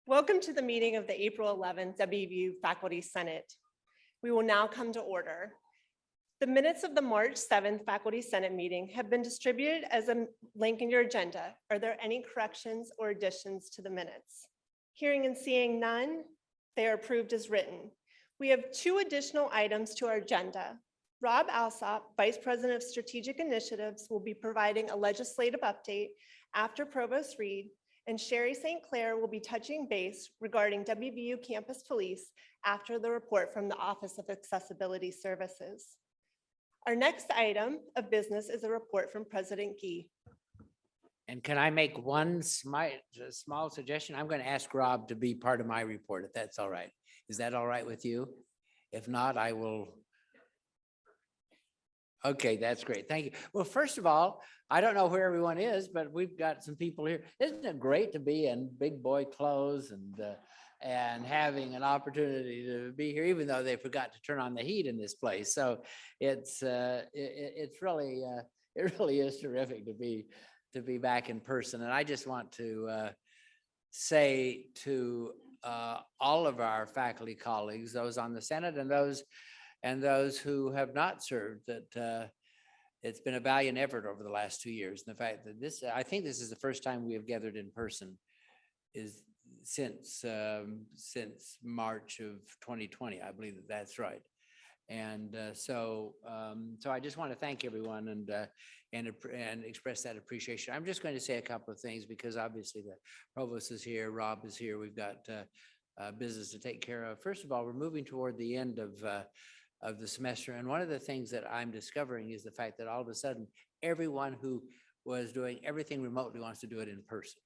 Welcome to the meeting of the April 11th WVU Faculty Senate. We will now come to order. The minutes of the March 7th Faculty Senate meeting have been distributed as a link in your agenda. Are there any corrections or additions to the minutes? Hearing and seeing none, they are approved as written. We have two additional items to our agenda. Rob Alsop, Vice President of Strategic Initiatives, will be providing a legislative update after Provost Reed, and Sherry St. Clair will be touching base regarding WVU Campus Police after the report from the Office of Accessibility Services. Our next item of business is a report from President Ghee. And can I make one small suggestion? I'm going to ask Rob to be part of my report, if that's all right. Is that all right with you? If not, I will. Okay, that's great. Thank you. Well, first of all, I don't know where everyone is, but we've got some people here. Isn't it great to be in big boy clothes and having an opportunity to be here, even though they forgot to turn on the heat in this place? So it's really it really is terrific to be back in person. And I just want to say to all of our faculty colleagues, those on the Senate and those who have not served, that it's been a valiant effort over the last 2 years. And the fact that I think this is the first time we have gathered in person is since March of 2020. I believe that's right. And so I just want to thank everyone and express that appreciation. I'm just going to say a couple of things because obviously the Provost is here, Rob is here. We've got business to take care of. First of all, we're moving toward the end of the semester. And one of the things that I'm discovering is the fact that all of a sudden, everyone who was doing everything remotely wants to do it in person.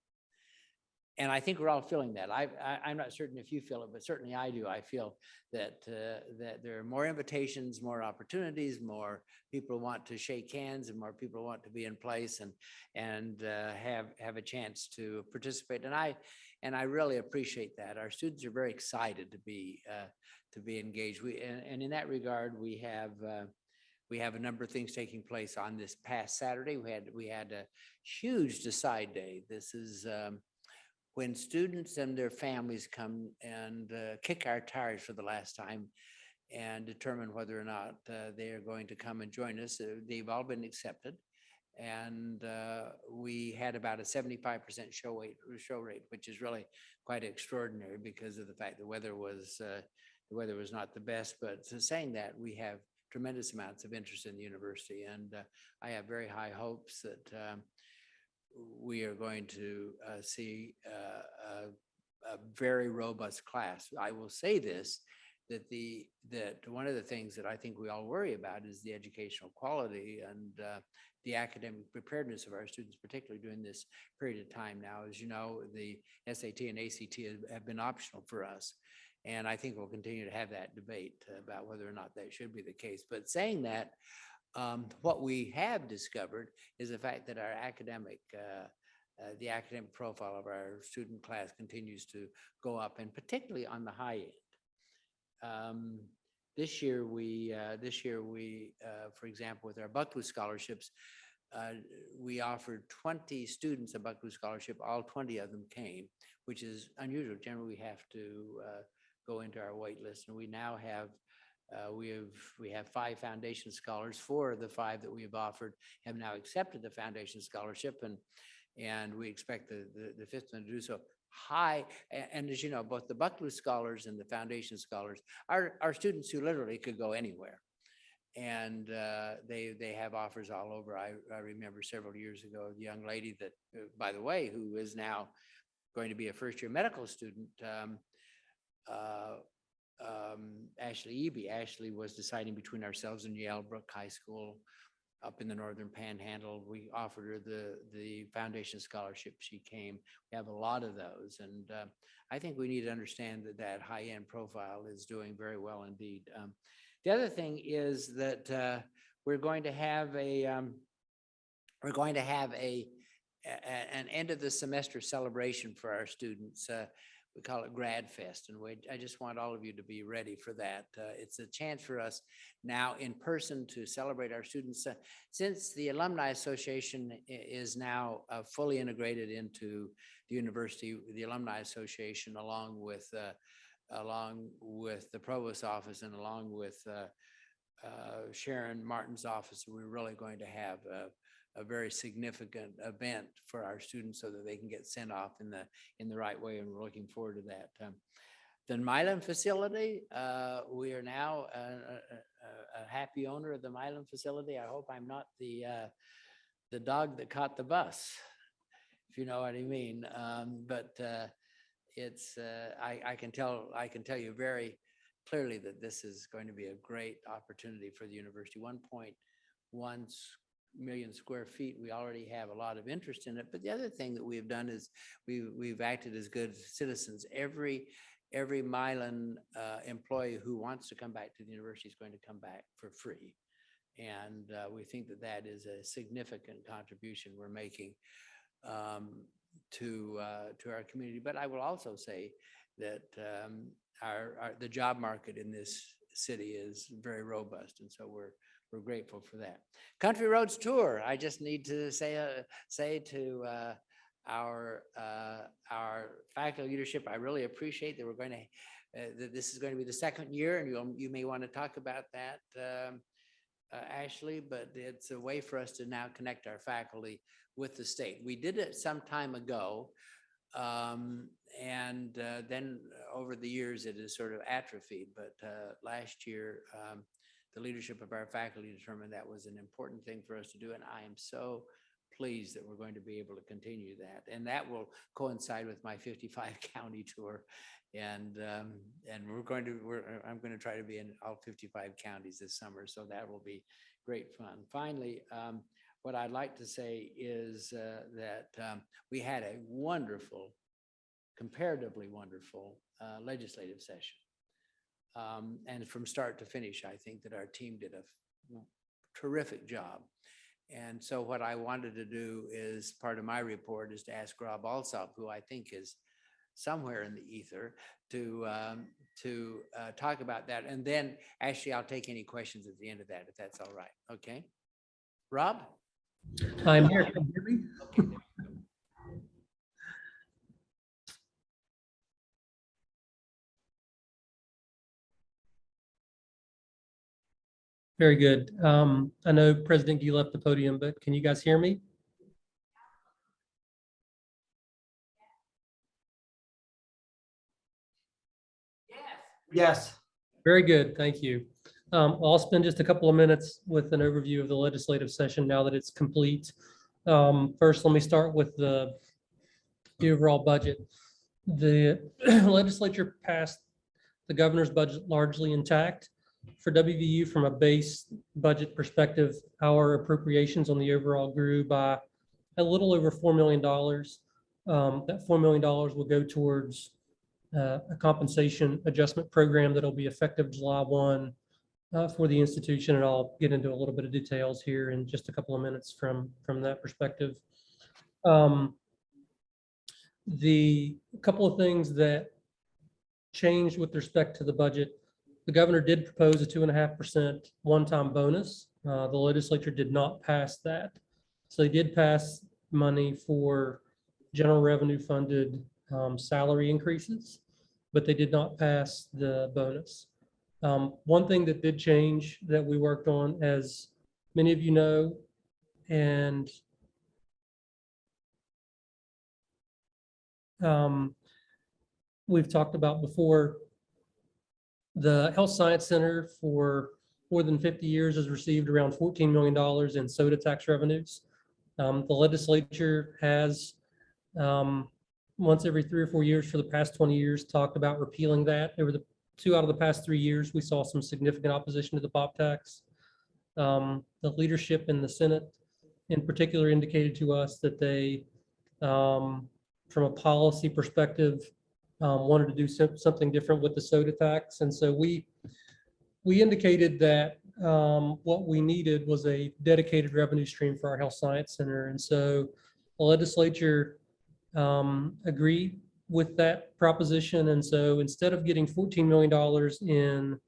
And I think we're all feeling that. I'm not certain if you feel it, but certainly I do. I feel that there are more invitations, more opportunities, more people want to shake hands, and more people want to be in place and have a chance to participate. And I really appreciate that. Our students are very excited to be engaged. And in that regard, we have a number of things taking place on this past Saturday. We had a huge Decide Day. This is when students and their families come and kick our tires for the last time and determine whether or not they are going to come and join us. They've all been accepted. And we had about a 75% show rate, which is really quite extraordinary because of the fact the weather was not the best. But saying that, we have tremendous amounts of interest in the university, and I have very high hopes that we are going to see a very robust class. I will say this, that one of the things that I think we all worry about is the educational quality and the academic preparedness of our students, particularly during this period of time now. As you know, the SAT and ACT have been optional for us. And I think we'll continue to have that debate about whether or not that should be the case. But saying that, what we have discovered is the fact that our the academic profile of our student class continues to go up, and particularly on the high end. This year we, for example, with our Buckley scholarships, we offered 20 students a Buckley scholarship. All 20 of them came, which is unusual. Generally, we have to go into our wait list, and we now have we have 5 foundation scholars. 4 of the 5 that we have offered have now accepted the foundation scholarship, and we expect the 5th one to do so. High, and as you know, both the Buckley scholars and the foundation scholars are students who literally could go anywhere, and they have offers all over. I remember several years ago, the young lady that, by the way, who is now going to be a first-year medical student, Ashley Eby. Ashley was deciding between ourselves and Yale Brook High School up in the Northern Panhandle. We offered her the foundation scholarship. She came. We have a lot of those. And I think we need to understand that high-end profile is doing very well indeed. The other thing is that we're going to have an end of the semester celebration for our students. we call it Grad Fest, and I just want all of you to be ready for that. It's a chance for us now in person to celebrate our students. Since the Alumni Association is now fully integrated into the university, the Alumni Association, along with the Provost office and along with Sharon Martin's office, we're really going to have a very significant event for our students so that they can get sent off in the right way, and we're looking forward to that. The Milan facility, we are now a happy owner of the Milan facility. I hope I'm not the dog that caught the bus, if you know what I mean. But it's I can tell you very clearly that this is going to be a great opportunity for the university. 1.1 million square feet. We already have a lot of interest in it. But the other thing that we've done is we've acted as good citizens. Every Milan employee who wants to come back to the university is going to come back for free. And we think that that is a significant contribution we're making to our community. But I will also say that the job market in this city is very robust, and so we're grateful for that. Country Roads Tour. I just need to say to our faculty leadership, I really appreciate that we're going to that this is going to be the second year, and you may want to talk about that, Ashley. But it's a way for us to now connect our faculty with the state. We did it some time ago. And then over the years, it has sort of atrophied. But last year, the leadership of our faculty determined that was an important thing for us to do. And I am so pleased that we're going to be able to continue that. And that will coincide with my 55 county tour. And I'm going to try to be in all 55 counties this summer. So that will be great fun. Finally, what I'd like to say is that we had a wonderful, comparatively wonderful legislative session. And from start to finish, I think that our team did a terrific job. And so what I wanted to do is, part of my report is to ask Rob Alsop, who I think is somewhere in the ether, to talk about that. And then actually I'll take any questions at the end of that, if that's all right. Okay. Rob? I'm here. Can you hear me? Okay. Very good. I know President Ghee left the podium, but can you guys hear me? Yes. Very good. Thank you. I'll spend just a couple of minutes with an overview of the legislative session now that it's complete. First, let me start with the overall budget. The legislature passed the governor's budget largely intact. For WVU, from a base budget perspective, our appropriations on the overall grew by a little over $4 million. That $4 million will go towards a compensation adjustment program that'll be effective July 1 for the institution, and I'll get into a little bit of details here in just a couple of minutes from that perspective. The couple of things that changed with respect to the budget: the governor did propose a 2.5% one-time bonus. The legislature did not pass that, so they did pass money for general revenue funded salary increases, but they did not pass the bonus. One thing that did change that we worked on, as many of you know, and we've talked about before, the Health Science Center for more than 50 years has received around $14 million in soda tax revenues. The legislature has once every 3 or 4 years for the past 20 years talked about repealing that. Over the 2 out of the past 3 years, we saw some significant opposition to the pop tax. The leadership in the Senate in particular indicated to us that they, from a policy perspective, wanted to do something different with the soda tax. And so we indicated that what we needed was a dedicated revenue stream for our Health Science Center. And so the legislature agreed with that proposition. And so instead of getting $14 million in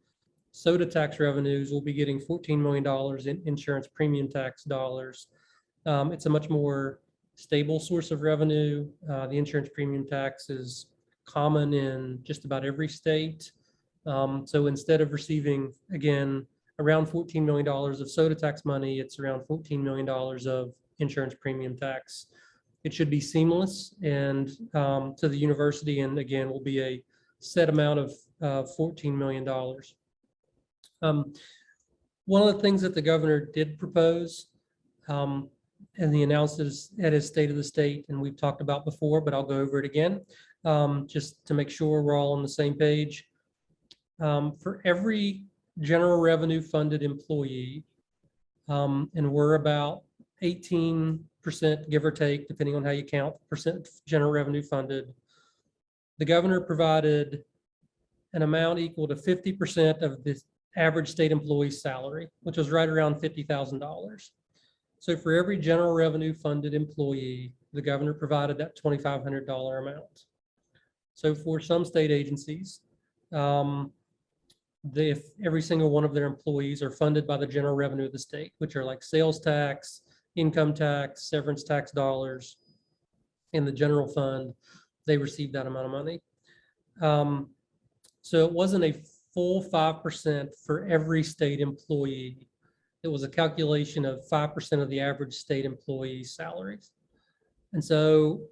soda tax revenues, we'll be getting $14 million in insurance premium tax dollars. It's a much more stable source of revenue. The insurance premium tax is common in just about every state. So instead of receiving, again, around $14 million of soda tax money, it's around $14 million of insurance premium tax. It should be seamless and to the university, and again, will be a set amount of $14 million. One of the things that the governor did propose, and he announced at his State of the State, and we've talked about before, but I'll go over it again, just to make sure we're all on the same page. For every general revenue funded employee, and we're about 18%, give or take, depending on how you count, percent general revenue funded, the governor provided an amount equal to 50% of the average state employee's salary, which was right around $50,000. So for every general revenue funded employee, the governor provided that $2,500 amount. So for some state agencies, if every single one of their employees are funded by the general revenue of the state, which are like sales tax, income tax, severance tax dollars, in the general fund, they receive that amount of money. So it wasn't a full 5% for every state employee. It was a calculation of 5% of the average state employee's salaries. And so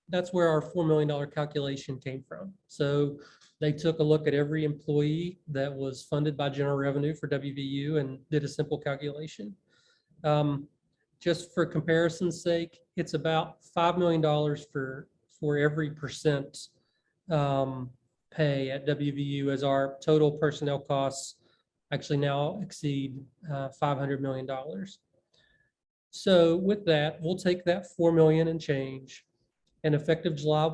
that's where our $4 million calculation came from. So they took a look at every employee that was funded by general revenue for WVU and did a simple calculation. Just for comparison's sake, it's about $5 million for every percent pay at WVU, as our total personnel costs actually now exceed $500 million. So with that, we'll take that $4 million and change, and effective July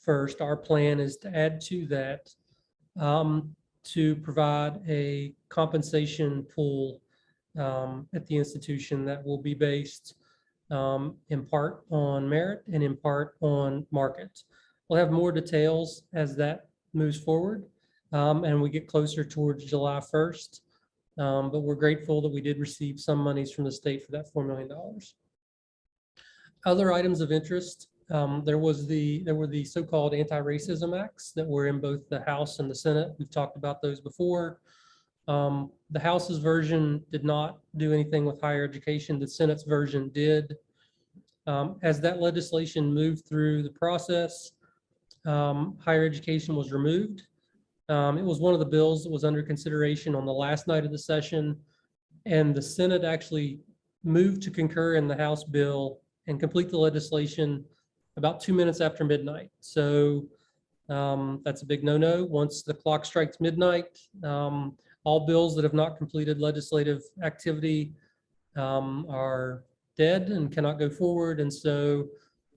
1st, our plan is to add to that to provide a compensation pool at the institution that will be based in part on merit and in part on market. We'll have more details as that moves forward and we get closer towards July 1st. But we're grateful that we did receive some monies from the state for that $4 million. Other items of interest, there were the so-called anti-racism acts that were in both the House and the Senate. We've talked about those before. The House's version did not do anything with higher education. The Senate's version did. As that legislation moved through the process, higher education was removed. It was one of the bills that was under consideration on the last night of the session, and the Senate actually moved to concur in the House bill and complete the legislation about 2 minutes after midnight. So that's a big no-no. Once the clock strikes midnight, all bills that have not completed legislative activity are dead and cannot go forward. And so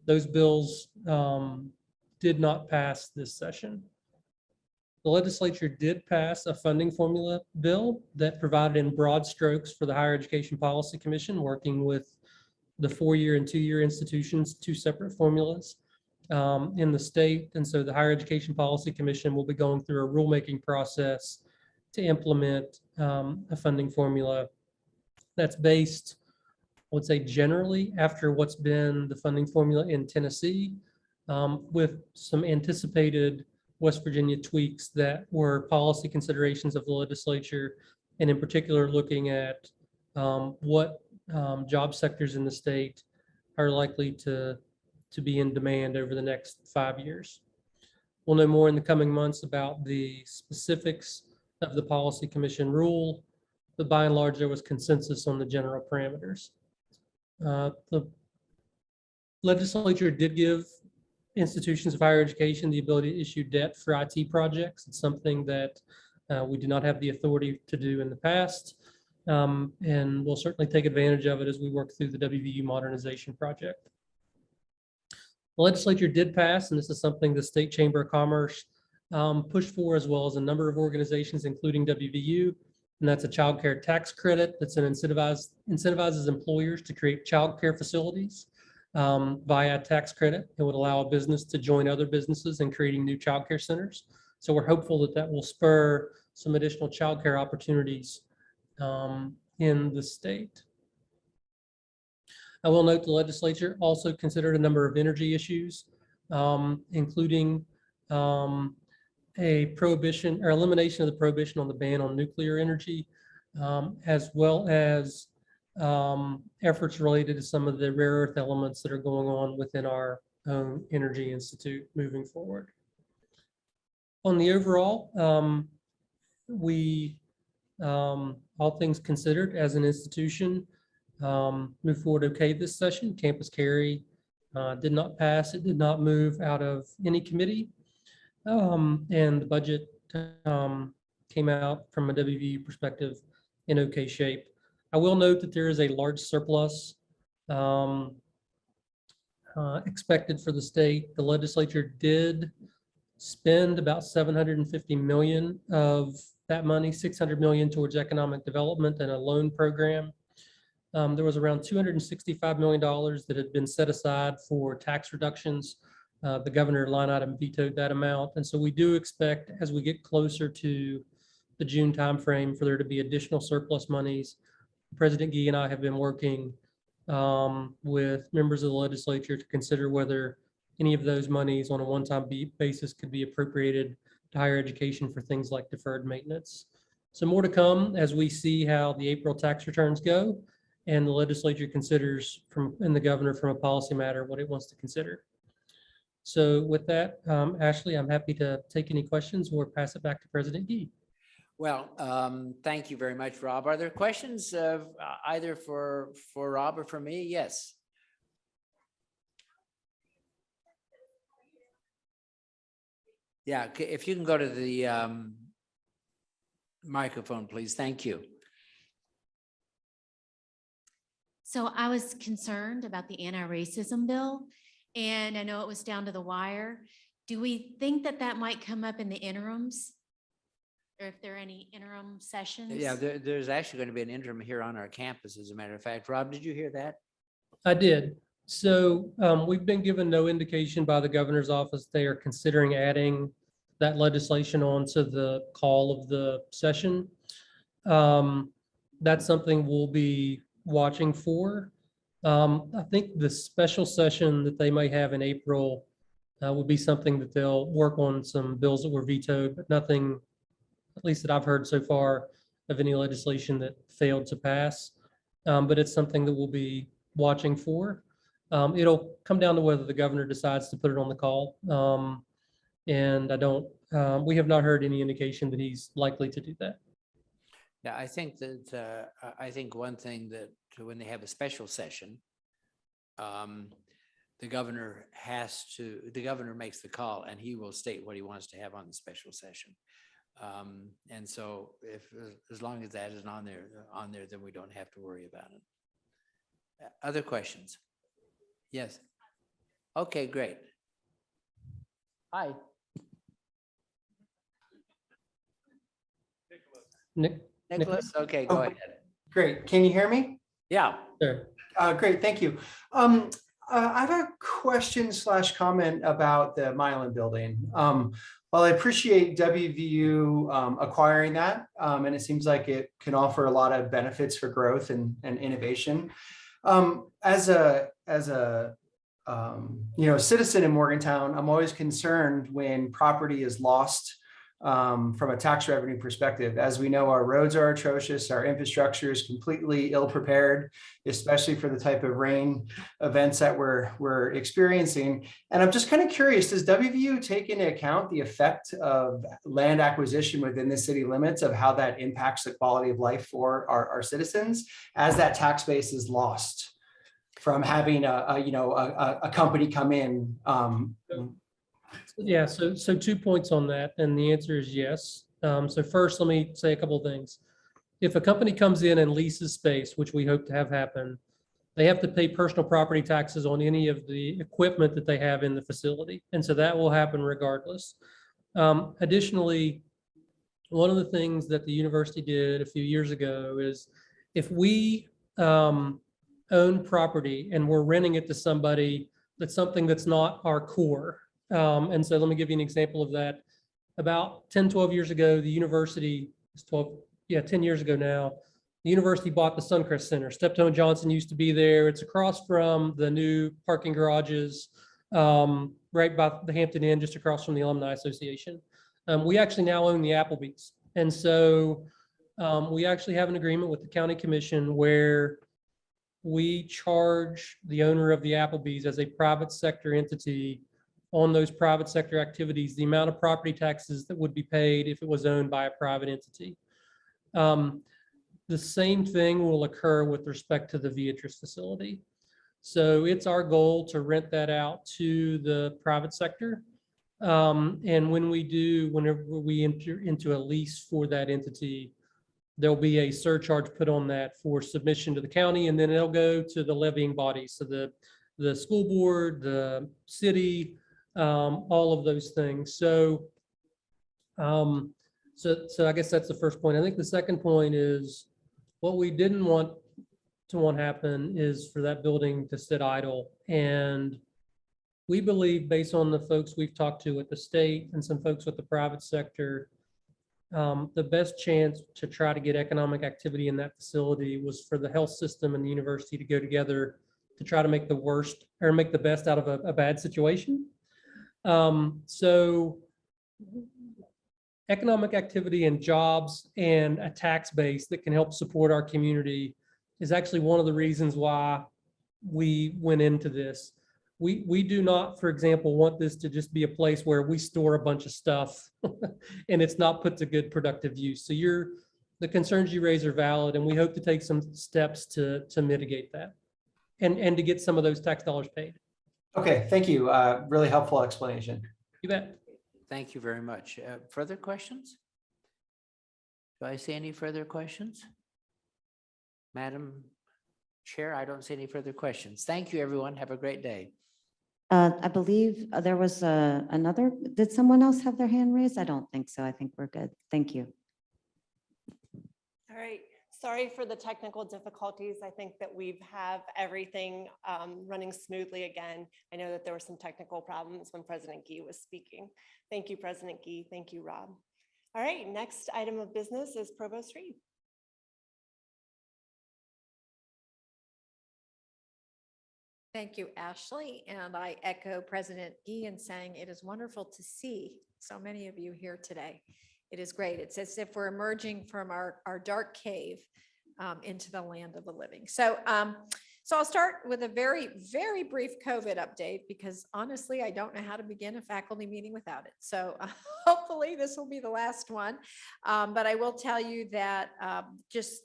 those bills did not pass this session. The legislature did pass a funding formula bill that provided in broad strokes for the Higher Education Policy Commission, working with the 4-year and 2-year institutions, 2 separate formulas in the state. And so the Higher Education Policy Commission will be going through a rulemaking process to implement a funding formula that's based, I would say, generally after what's been the funding formula in Tennessee, with some anticipated West Virginia tweaks that were policy considerations of the legislature, and in particular looking at what job sectors in the state are likely to be in demand over the next 5 years. We'll know more in the coming months about the specifics of the Policy Commission rule, but by and large, there was consensus on the general parameters. The legislature did give institutions of higher education the ability to issue debt for IT projects. It's something that we do not have the authority to do in the past, and we'll certainly take advantage of it as we work through the WVU modernization project. The legislature did pass, and this is something the State Chamber of Commerce pushed for, as well as a number of organizations, including WVU, and that's a child care tax credit that's an incentivizes employers to create child care facilities. via tax credit. It would allow a business to join other businesses in creating new childcare centers. So we're hopeful that that will spur some additional childcare opportunities in the state. I will note the legislature also considered a number of energy issues, including a prohibition or elimination of the prohibition on the ban on nuclear energy, as well as efforts related to some of the rare earth elements that are going on within our own Energy Institute moving forward. On the overall, we, all things considered, as an institution, move forward okay this session. Campus carry did not pass. It did not move out of any committee. And the budget came out from a WVU perspective in okay shape. I will note that there is a large surplus expected for the state. The legislature did spend about 750 million of that money, 600 million towards economic development and a loan program. There was around $265 million that had been set aside for tax reductions. The governor line item vetoed that amount. And so we do expect, as we get closer to the June timeframe, for there to be additional surplus monies. President Ghee and I have been working with members of the legislature to consider whether any of those monies on a one-time basis could be appropriated to higher education for things like deferred maintenance. So more to come as we see how the April tax returns go and the legislature considers and the governor from a policy matter what it wants to consider. So with that, Ashley, I'm happy to take any questions or pass it back to President Ghee. Well, thank you very much, Rob. Are there questions either for Rob or for me? Yes. Yeah, if you can go to the microphone, please. Thank you. So I was concerned about the anti-racism bill, and I know it was down to the wire. Do we think that that might come up in the interims? Or if there are any interim sessions? Yeah, there's actually going to be an interim here on our campus, as a matter of fact. Rob, did you hear that? I did. So we've been given no indication by the governor's office. They are considering adding that legislation onto the call of the session. That's something we'll be watching for. I think the special session that they may have in April would be something that they'll work on some bills that were vetoed, but nothing, at least that I've heard so far, of any legislation that failed to pass. But it's something that we'll be watching for. It'll come down to whether the governor decides to put it on the call. And we have not heard any indication that he's likely to do that. Yeah, I think that, I think one thing that when they have a special session, the governor makes the call and he will state what he wants to have on the special session. And so as long as that isn't on there, then we don't have to worry about it. Other questions? Yes. Okay, great. Hi. Nicholas, okay, go ahead. Great. Can you hear me? Yeah. Sure. Great. Thank you. I have a question / comment about the Milan building. Well, I appreciate WVU acquiring that, and it seems like it can offer a lot of benefits for growth and innovation. As a citizen in Morgantown, I'm always concerned when property is lost from a tax revenue perspective. As we know, our roads are atrocious, our infrastructure is completely ill-prepared, especially for the type of rain events that we're experiencing. And I'm just kind of curious, does WVU take into account the effect of land acquisition within the city limits, of how that impacts the quality of life for our citizens as that tax base is lost from having a company come in? Yeah, so 2 points on that, and the answer is yes. So first, let me say a couple of things. If a company comes in and leases space, which we hope to have happen, they have to pay personal property taxes on any of the equipment that they have in the facility. And so that will happen regardless. Additionally, one of the things that the university did a few years ago is if we own property and we're renting it to somebody, that's something that's not our core. And so let me give you an example of that. About 10, 12 years ago, the university, 10 years ago now, the university bought the Suncrest Center. Steptoe and Johnson used to be there. It's across from the new parking garages, right by the Hampton Inn, just across from the Alumni Association. We actually now own the Applebee's. And so we actually have an agreement with the county commission where we charge the owner of the Applebee's as a private sector entity on those private sector activities, the amount of property taxes that would be paid if it was owned by a private entity. The same thing will occur with respect to the Beatrice facility. So it's our goal to rent that out to the private sector. And when we do, whenever we enter into a lease for that entity, there'll be a surcharge put on that for submission to the county, and then it'll go to the levying bodies. So the school board, the city, all of those things. So I guess that's the first point. I think the second point is what we didn't want to happen is for that building to sit idle. And we believe, based on the folks we've talked to at the state and some folks with the private sector, the best chance to try to get economic activity in that facility was for the health system and the university to go together to try to make the worst or make the best out of a bad situation. So economic activity and jobs and a tax base that can help support our community is actually one of the reasons why we went into this. We do not, for example, want this to just be a place where we store a bunch of stuff and it's not put to good productive use. So the concerns you raise are valid, and we hope to take some steps to mitigate that and to get some of those tax dollars paid. Okay, thank you. Really helpful explanation. You bet. Thank you very much. Further questions? Do I see any further questions? Madam Chair, I don't see any further questions. Thank you, everyone. Have a great day. I believe there was another, did someone else have their hand raised? I don't think so. I think we're good. Thank you. All right, sorry for the technical difficulties. I think that we have everything running smoothly again. I know that there were some technical problems when President Ghee was speaking. Thank you, President Ghee. Thank you, Rob. All right, next item of business is Provost Reed. Thank you, Ashley. And I echo President Ghee in saying it is wonderful to see so many of you here today. It is great. It's as if we're emerging from our dark cave into the land of the living. So I'll start with a very, very brief COVID update, because honestly, I don't know how to begin a faculty meeting without it. So hopefully this will be the last one. But I will tell you that just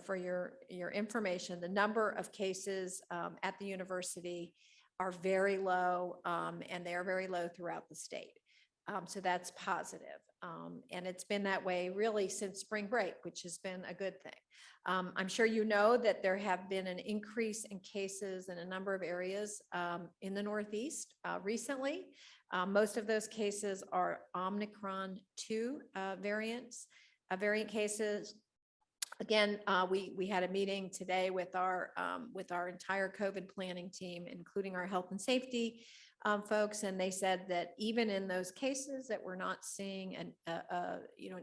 for your information, the number of cases at the university are very low, and they are very low throughout the state. So that's positive. And it's been that way really since spring break, which has been a good thing. I'm sure you know that there have been an increase in cases in a number of areas in the Northeast recently. Most of those cases are Omicron 2 variant cases. Again, we had a meeting today with our entire COVID planning team, including our health and safety folks, and they said that even in those cases that we're not seeing an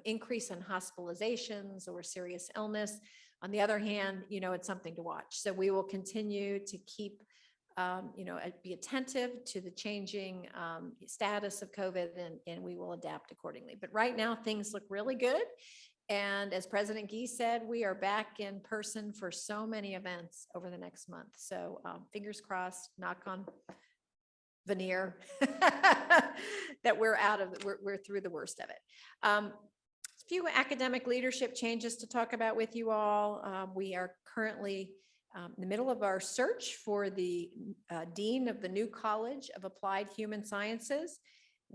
increase in hospitalizations or serious illness. On the other hand, it's something to watch. So we will continue to keep be attentive to the changing status of COVID, and we will adapt accordingly. But right now things look really good. And as President Ghee said, we are back in person for so many events over the next month. So fingers crossed, knock on veneer, that we're through the worst of it. A few academic leadership changes to talk about with you all. We are currently in the middle of our search for the Dean of the new College of Applied Human Sciences.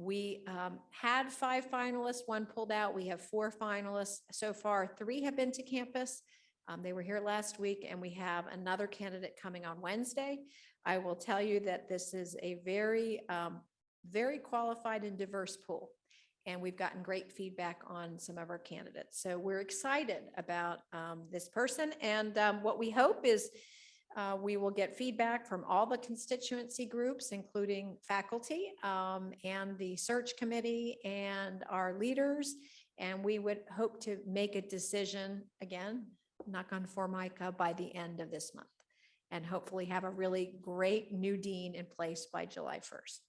We had 5 finalists, 1 pulled out. We have 4 finalists so far. 3 have been to campus. They were here last week, and we have another candidate coming on Wednesday. I will tell you that this is a very, very qualified and diverse pool, and we've gotten great feedback on some of our candidates. So we're excited about this person, and what we hope is We will get feedback from all the constituency groups, including faculty and the search committee and our leaders. And we would hope to make a decision, again, knock on Formica, by the end of this month, and hopefully have a really great new dean in place by July 1st.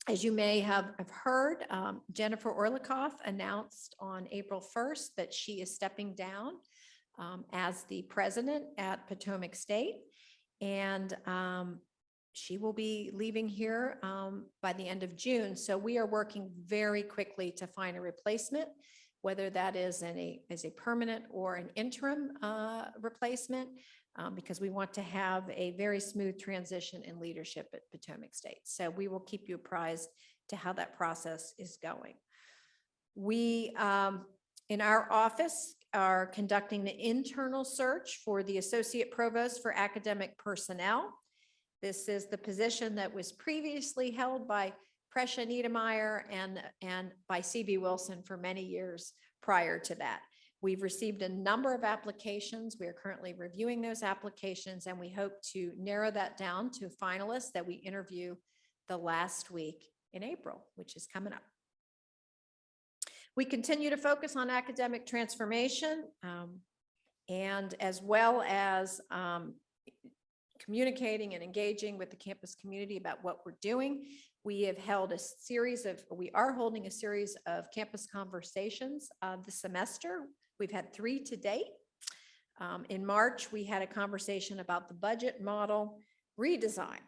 As you may have heard, Jennifer Orlikoff announced on April 1st that she is stepping down as the president at Potomac State. And she will be leaving here by the end of June. So we are working very quickly to find a replacement, whether that is as a permanent or an interim replacement, because we want to have a very smooth transition in leadership at Potomac State. So we will keep you apprised to how that process is going. We, in our office, are conducting the internal search for the Associate Provost for Academic Personnel. This is the position that was previously held by Presha Niedermeyer and by C.B. Wilson for many years prior to that. We've received a number of applications. We are currently reviewing those applications, and we hope to narrow that down to finalists that we interview the last week in April, which is coming up. We continue to focus on academic transformation and as well as communicating and engaging with the campus community about what we're doing. We have held we are holding a series of campus conversations this semester. We've had 3 to date. In March, we had a conversation about the budget model redesign.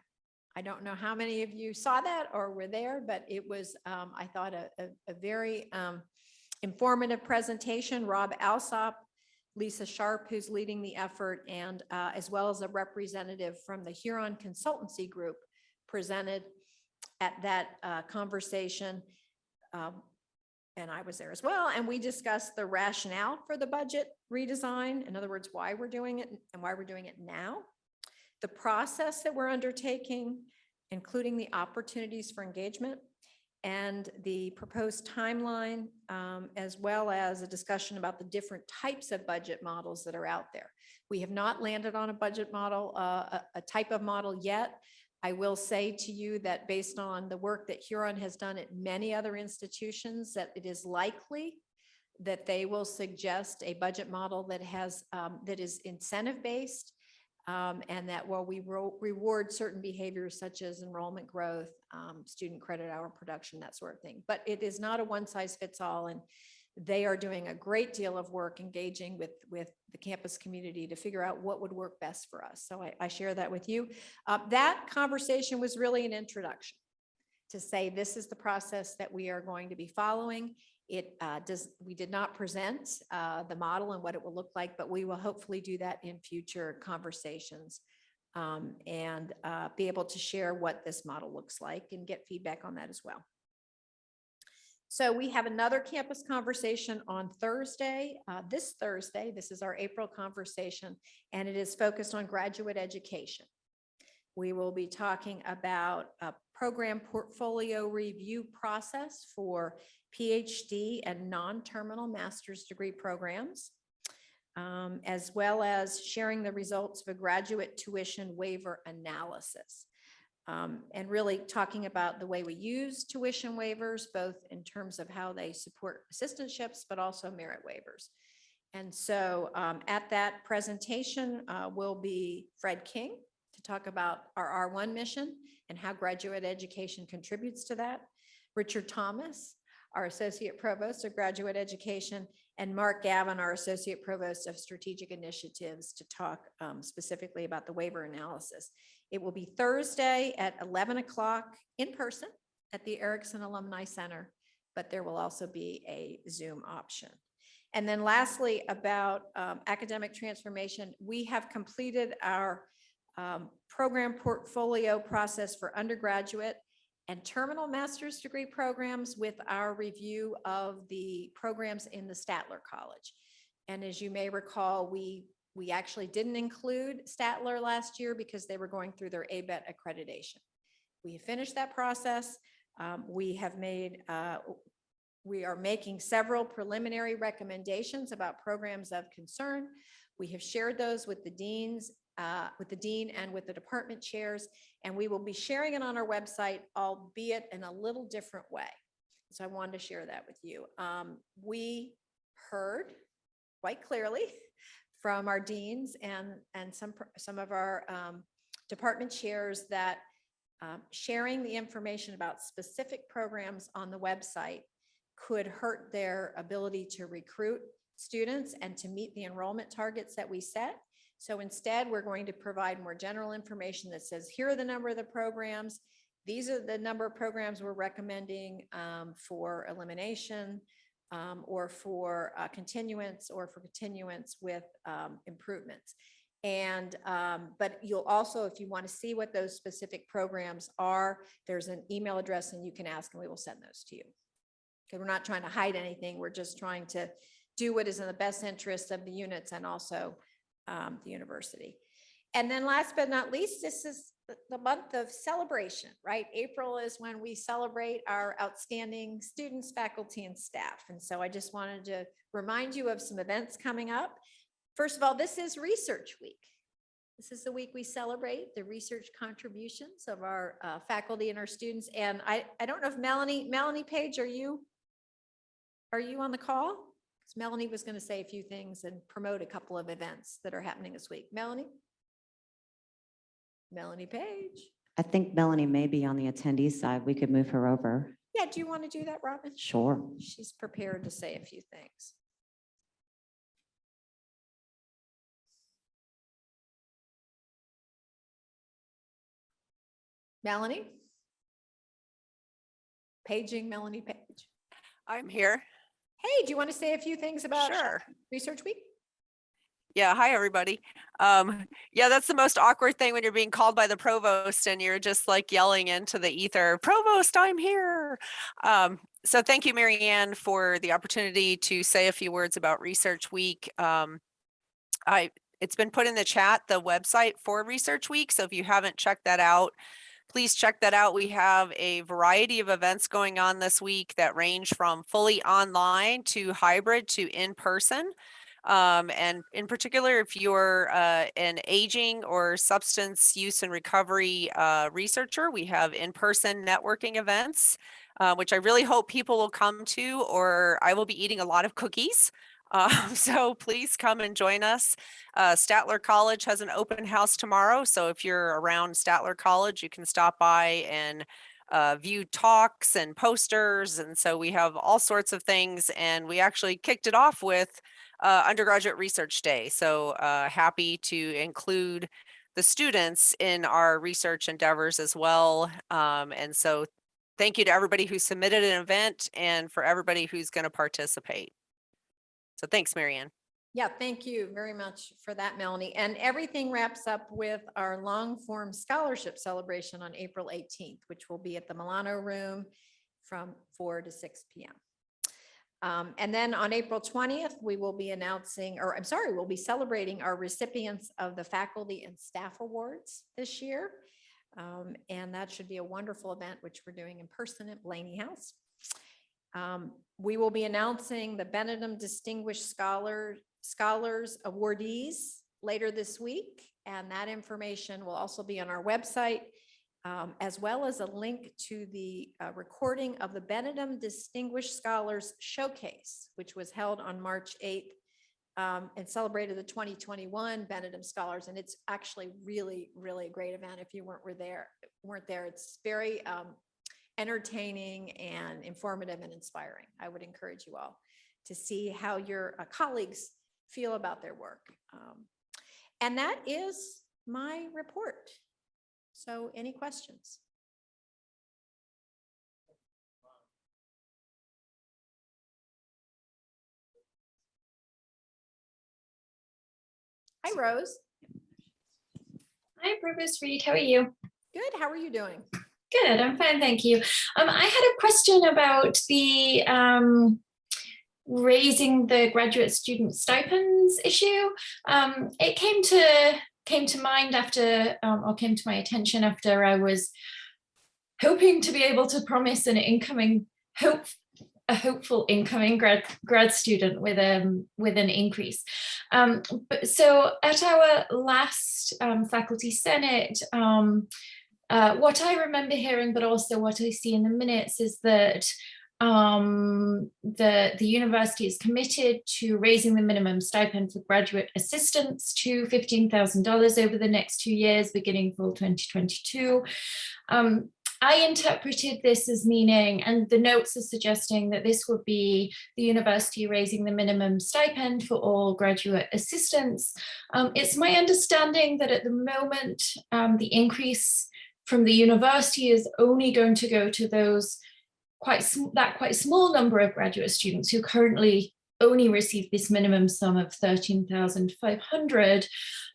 I don't know how many of you saw that or were there, but it was, I thought, a very informative presentation. Rob Alsop, Lisa Sharp, who's leading the effort, and as well as a representative from the Huron Consultancy Group presented at that conversation. And I was there as well. And we discussed the rationale for the budget redesign. In other words, why we're doing it and why we're doing it now. The process that we're undertaking, including the opportunities for engagement and the proposed timeline, as well as a discussion about the different types of budget models that are out there. We have not landed on a budget model, a type of model yet. I will say to you that based on the work that Huron has done at many other institutions, that it is likely that they will suggest a budget model that has that is incentive-based and that will reward certain behaviors such as enrollment growth, student credit hour production, that sort of thing. But it is not a one-size-fits-all, and they are doing a great deal of work engaging with the campus community to figure out what would work best for us. So I share that with you. That conversation was really an introduction to say, this is the process that we are going to be following. We did not present the model and what it will look like, but we will hopefully do that in future conversations and be able to share what this model looks like and get feedback on that as well. So we have another campus conversation on Thursday, this Thursday. This is our April conversation, and it is focused on graduate education. We will be talking about a program portfolio review process for PhD and non-terminal master's degree programs, as well as sharing the results of a graduate tuition waiver analysis. And really talking about the way we use tuition waivers, both in terms of how they support assistantships, but also merit waivers. And so at that presentation will be Fred King to talk about our R1 mission and how graduate education contributes to that. Richard Thomas, our Associate Provost of Graduate Education, and Mark Gavin, our Associate Provost of Strategic Initiatives, to talk specifically about the waiver analysis. It will be Thursday at 11 o'clock in person at the Erickson Alumni Center, but there will also be a Zoom option. And then lastly, about academic transformation, we have completed our program portfolio process for undergraduate and terminal master's degree programs with our review of the programs in the Statler College. And as you may recall, we actually didn't include Statler last year because they were going through their ABET accreditation. We have finished that process. We are making several preliminary recommendations about programs of concern. We have shared those with the deans with the dean and with the department chairs, and we will be sharing it on our website, albeit in a little different way. So I wanted to share that with you. We heard quite clearly from our deans and some of our department chairs that sharing the information about specific programs on the website could hurt their ability to recruit students and to meet the enrollment targets that we set. So instead, we're going to provide more general information that says, here are the number of the programs. These are the number of programs we're recommending for elimination or for continuance with improvements. And, but you'll also, if you want to see what those specific programs are, there's an email address and you can ask and we will send those to you. Because we're not trying to hide anything. We're just trying to do what is in the best interest of the units and also the university. And then last but not least, this is the month of celebration, right? April is when we celebrate our outstanding students, faculty, and staff. And so I just wanted to remind you of some events coming up. First of all, this is Research Week. This is the week we celebrate the research contributions of our faculty and our students. And I don't know if Melanie Page, are you on the call? Because Melanie was going to say a few things and promote a couple of events that are happening this week. Melanie Page. I think Melanie may be on the attendee side. We could move her over. Yeah, do you want to do that, Robin? Sure. She's prepared to say a few things. Melanie? Paging Melanie Page. I'm here. Hey, do you want to say a few things about Sure. Research Week? Yeah, hi, everybody. Yeah, that's the most awkward thing when you're being called by the provost and you're just like yelling into the ether, Provost, I'm here. So thank you, Mary Ann, for the opportunity to say a few words about Research Week. It's been put in the chat, the website for Research Week. So if you haven't checked that out, please check that out. We have a variety of events going on this week that range from fully online to hybrid to in-person. And in particular, if you're an aging or substance use and recovery researcher, we have in-person networking events, which I really hope people will come to, or I will be eating a lot of cookies. So please come and join us. Statler College has an open house tomorrow. So if you're around Statler College, you can stop by and view talks and posters. And so we have all sorts of things. And we actually kicked it off with Undergraduate Research Day. So happy to include the students in our research endeavors as well. And so thank you to everybody who submitted an event and for everybody who's going to participate. So thanks, Mary Ann. Yeah, thank you very much for that, Melanie. And everything wraps up with our long form scholarship celebration on April 18th, which will be at the Milano Room from 4 to 6 p.m. And then on April 20th, we will be we'll be celebrating our recipients of the Faculty and Staff Awards this year. And that should be a wonderful event, which we're doing in person at Blaney House. We will be announcing the Benedum Distinguished Scholars awardees later this week. And that information will also be on our website, as well as a link to the recording of the Benedum Distinguished Scholars Showcase, which was held on March 8th and celebrated the 2021 Benedum Scholars. And it's actually really, really a great event. If you weren't there, it's very entertaining and informative and inspiring. I would encourage you all to see how your colleagues feel about their work. And that is my report. So any questions? Hi, Rose. Hi, Provost Reed. How are you? Good. How are you doing? Good. I'm fine. Thank you. I had a question about the raising the graduate student stipends issue. It came to mind after, or came to my attention after I was hoping to be able to promise an incoming a hopeful incoming grad student with an increase. But so at our last faculty senate, what I remember hearing, but also what I see in the minutes, is that the university is committed to raising the minimum stipend for graduate assistants to $15,000 over the next 2 years, beginning fall 2022. I interpreted this as meaning, and the notes are suggesting that this would be the university raising the minimum stipend for all graduate assistants. It's my understanding that at the moment, the increase from the university is only going to go to those quite small number of graduate students who currently only receive this minimum sum of $13,500.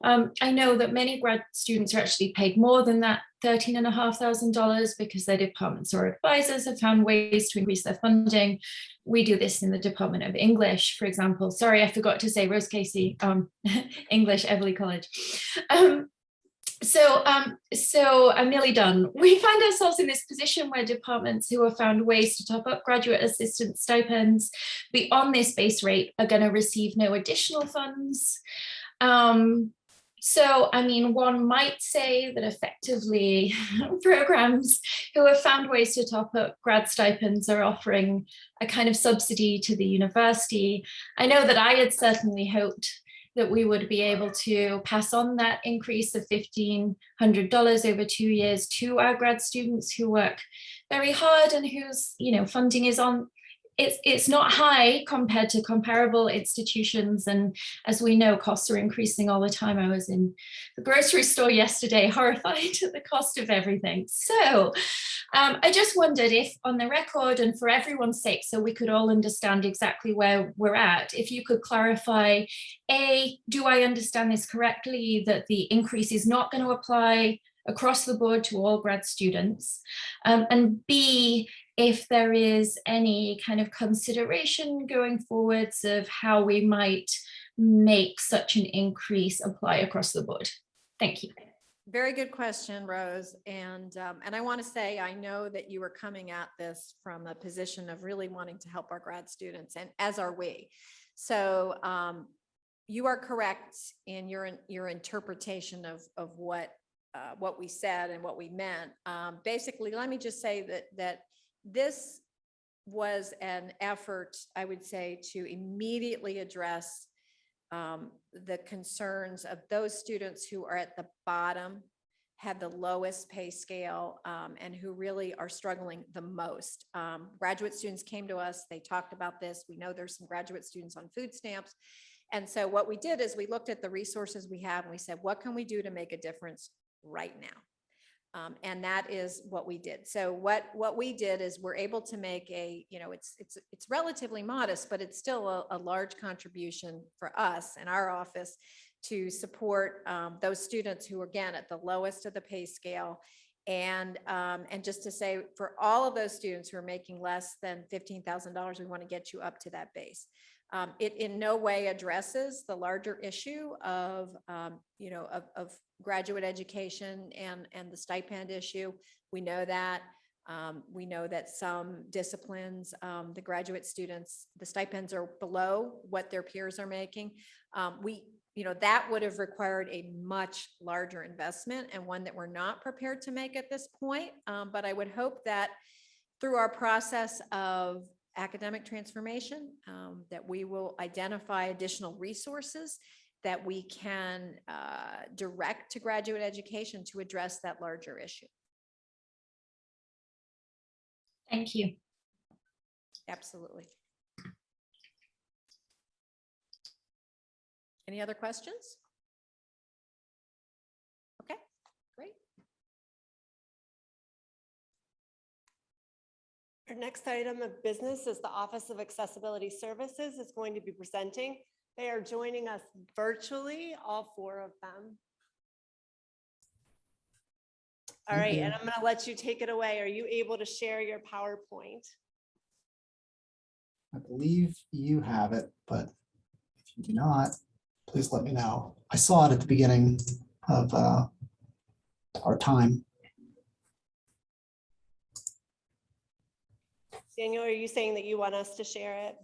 I know that many grad students are actually paid more than that $13,500 because their departments or advisors have found ways to increase their funding. We do this in the Department of English, for example. Sorry, I forgot to say Rose Casey, English, Everly College. So I'm nearly done. We find ourselves in this position where departments who have found ways to top up graduate assistant stipends beyond this base rate are going to receive no additional funds. So, I mean, one might say that effectively programs who have found ways to top up grad stipends are offering a kind of subsidy to the university. I know that I had certainly hoped that we would be able to pass on that increase of $1,500 over 2 years to our grad students who work very hard and whose, you know, funding is on, it's not high compared to comparable institutions. And as we know, costs are increasing all the time. I was in the grocery store yesterday, horrified at the cost of everything. So I just wondered if, on the record and for everyone's sake, so we could all understand exactly where we're at, if you could clarify, A, do I understand this correctly, that the increase is not going to apply across the board to all grad students? And B, if there is any kind of consideration going forwards of how we might make such an increase apply across the board. Thank you. Very good question, Rose. And I want to say, I know that you are coming at this from a position of really wanting to help our grad students, and as are we. So you are correct in your interpretation of what we said and what we meant. Basically, let me just say that this was an effort, I would say, to immediately address the concerns of those students who are at the bottom, have the lowest pay scale, and who really are struggling the most. Graduate students came to us, they talked about this. We know there's some graduate students on food stamps. And so what we did is we looked at the resources we have and we said, what can we do to make a difference right now? And that is what we did. So what we did is we're able to make a, you know, it's relatively modest, but it's still a large contribution for us in our office to support those students who are, again, at the lowest of the pay scale. And just to say, for all of those students who are making less than $15,000, we want to get you up to that base. It in no way addresses the larger issue of, you know, of graduate education and the stipend issue. We know that. We know that some disciplines, the graduate students, the stipends are below what their peers are making. You know, that would have required a much larger investment, and one that we're not prepared to make at this point. But I would hope that through our process of academic transformation, that we will identify additional resources that we can direct to graduate education to address that larger issue. Thank you. Absolutely. Any other questions? Okay, great. Our next item of business is the Office of Accessibility Services is going to be presenting. They are joining us virtually, all 4 of them. All right, and I'm going to let you take it away. Are you able to share your PowerPoint? I believe you have it, but if you do not, please let me know. I saw it at the beginning of our time. Daniel, are you saying that you want us to share it?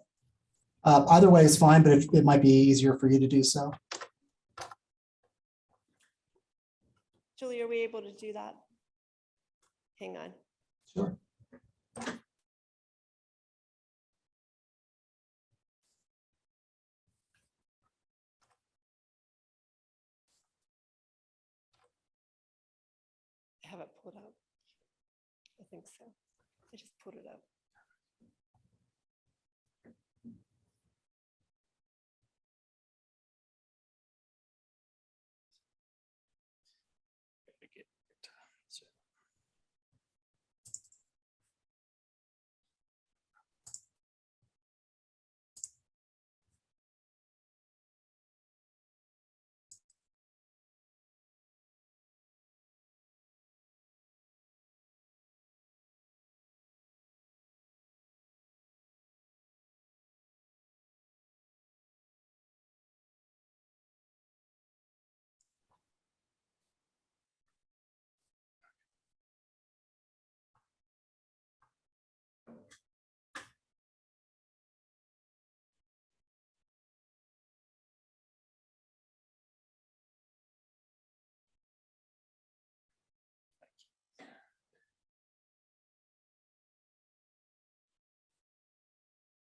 Either way is fine, but it might be easier for you to do so. Julie, are we able to do that? Hang on. Sure. I have it pulled up. I think so. I just pulled it up.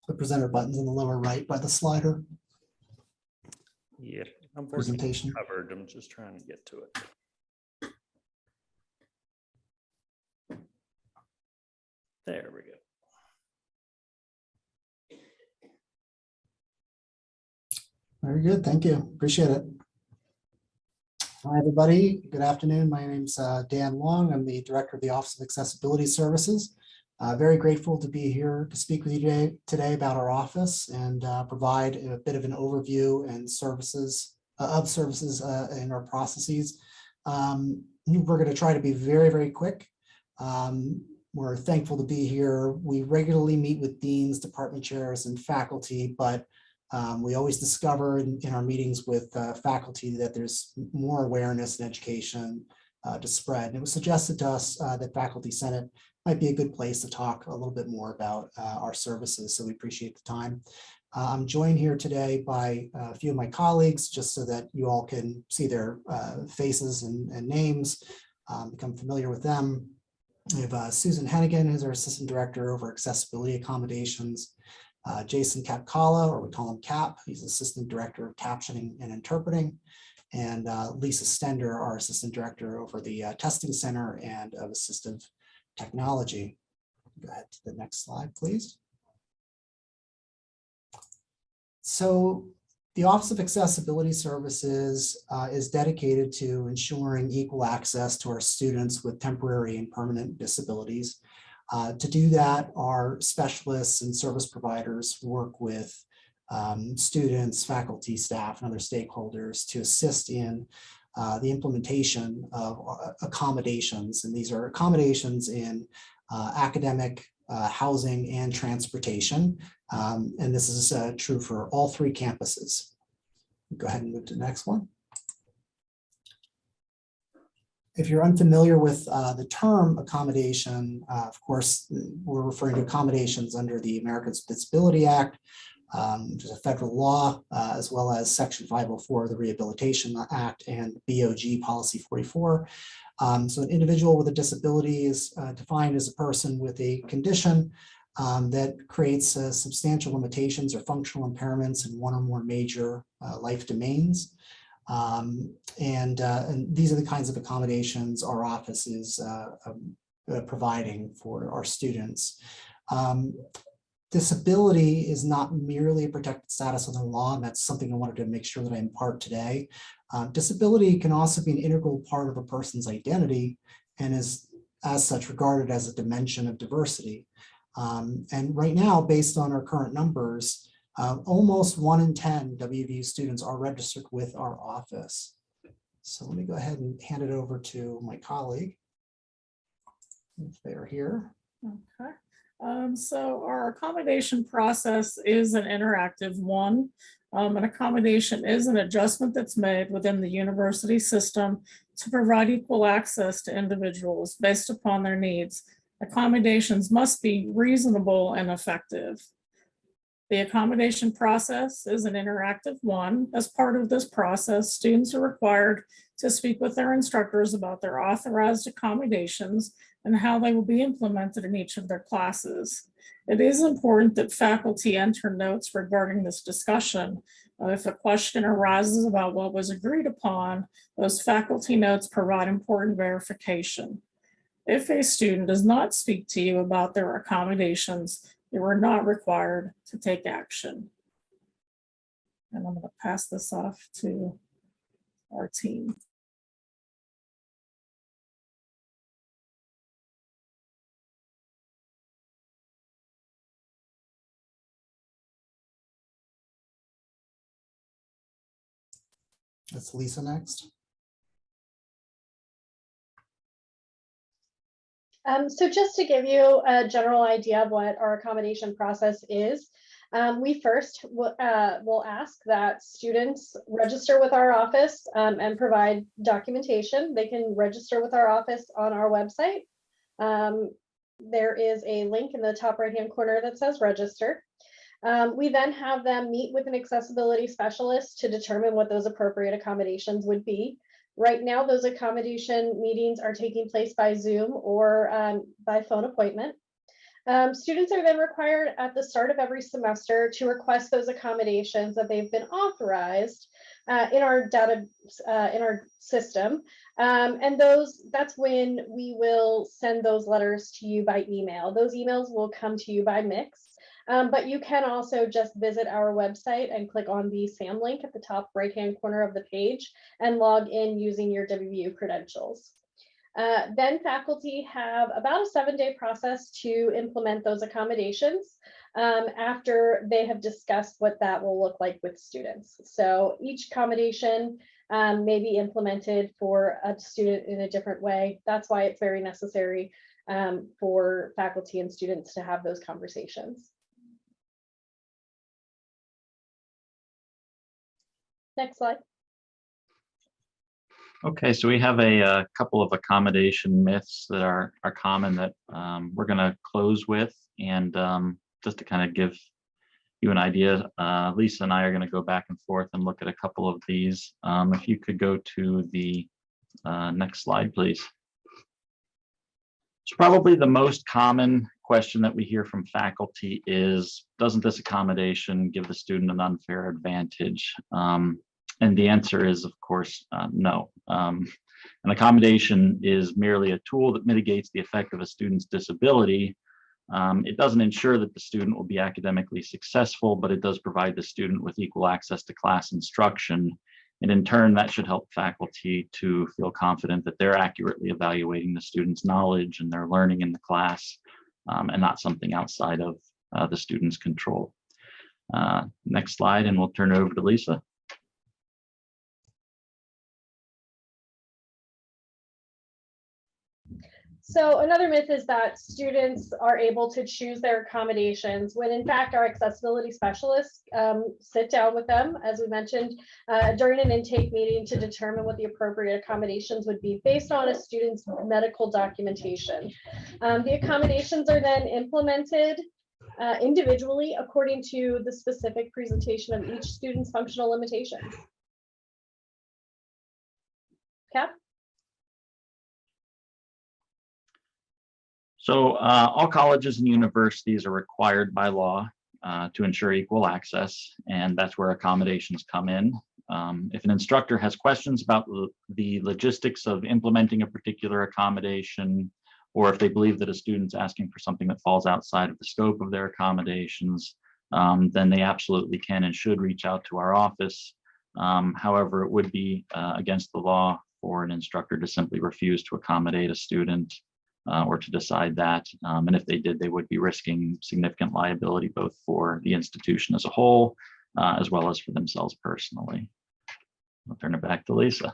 The presenter button's in the lower right by the slider Yeah, I'm presentation. covered. I'm just trying to get to it. There we go. Very good. Thank you. Appreciate it. Hi, everybody. Good afternoon. My name's Dan Long. I'm the Director of the Office of Accessibility Services. Very grateful to be here to speak with you today about our office and provide a bit of an overview and services in our processes. We're going to try to be very, very quick. We're thankful to be here. We regularly meet with deans, department chairs, and faculty, but we always discover in our meetings with faculty that there's more awareness and education to spread. And it was suggested to us that Faculty Senate might be a good place to talk a little bit more about our services. So we appreciate the time. I'm joined here today by a few of my colleagues, just so that you all can see their faces and names, become familiar with them. We have Susan Hennigan, who's our Assistant Director over Accessibility Accommodations. Jason Capcala, or we call him Cap, he's Assistant Director of Captioning and Interpreting. And Lisa Stender, our Assistant Director over the Testing Center and of Assistive Technology. Go ahead to the next slide, please. So the Office of Accessibility Services is dedicated to ensuring equal access to our students with temporary and permanent disabilities. To do that, our specialists and service providers work with students, faculty, staff, and other stakeholders to assist in the implementation of accommodations. And these are accommodations in academic, housing, and transportation. And this is true for all three campuses. Go ahead and move to the next one. If you're unfamiliar with the term accommodation, of course, we're referring to accommodations under the Americans with Disability Act, which is a federal law, as well as Section 504 of the Rehabilitation Act and BOG Policy 44. So an individual with a disability is defined as a person with a condition that creates substantial limitations or functional impairments in one or more major life domains. And these are the kinds of accommodations our office is providing for our students. Disability is not merely a protected status under the law, and that's something I wanted to make sure that I impart today. Disability can also be an integral part of a person's identity and is as such regarded as a dimension of diversity. And right now, based on our current numbers, almost 1 in 10 WVU students are registered with our office. So let me go ahead and hand it over to my colleague, if they're here. Okay. So our accommodation process is an interactive one. An accommodation is an adjustment that's made within the university system to provide equal access to individuals based upon their needs Accommodations must be reasonable and effective. The accommodation process is an interactive one. As part of this process, students are required to speak with their instructors about their authorized accommodations and how they will be implemented in each of their classes. It is important that faculty enter notes regarding this discussion. If a question arises about what was agreed upon, those faculty notes provide important verification. If a student does not speak to you about their accommodations, you are not required to take action. And I'm going to pass this off to our team. That's Lisa next. So just to give you a general idea of what our accommodation process is, we first will ask that students register with our office and provide documentation. They can register with our office on our website. There is a link in the top right-hand corner that says register. We then have them meet with an accessibility specialist to determine what those appropriate accommodations would be. Right now, those accommodation meetings are taking place by Zoom or by phone appointment. Students are then required at the start of every semester to request those accommodations that they've been authorized in our data, in our system. And that's when we will send those letters to you by email. Those emails will come to you by Mix. But you can also just visit our website and click on the SAM link at the top right-hand corner of the page and log in using your WVU credentials. Then faculty have about a 7-day process to implement those accommodations after they have discussed what that will look like with students. So each accommodation may be implemented for a student in a different way. That's why it's very necessary for faculty and students to have those conversations. Next slide. Okay, so we have a couple of accommodation myths that are common that we're going to close with. And just to kind of give you an idea, Lisa and I are going to go back and forth and look at a couple of these. If you could go to the next slide, please. So probably the most common question that we hear from faculty is, doesn't this accommodation give the student an unfair advantage? And the answer is, of course, no. An accommodation is merely a tool that mitigates the effect of a student's disability. It doesn't ensure that the student will be academically successful, but it does provide the student with equal access to class instruction. And in turn, that should help faculty to feel confident that they're accurately evaluating the student's knowledge and their learning in the class, and not something outside of the student's control. Next slide, and we'll turn it over to Lisa. So another myth is that students are able to choose their accommodations when in fact our accessibility specialists sit down with them, as we mentioned, during an intake meeting to determine what the appropriate accommodations would be based on a student's medical documentation. The accommodations are then implemented individually according to the specific presentation of each student's functional limitations. Cap? So all colleges and universities are required by law to ensure equal access, and that's where accommodations come in. If an instructor has questions about the logistics of implementing a particular accommodation, or if they believe that a student's asking for something that falls outside of the scope of their accommodations, then they absolutely can and should reach out to our office. However, it would be against the law for an instructor to simply refuse to accommodate a student or to decide that. And if they did, they would be risking significant liability, both for the institution as a whole, as well as for themselves personally. I'll turn it back to Lisa.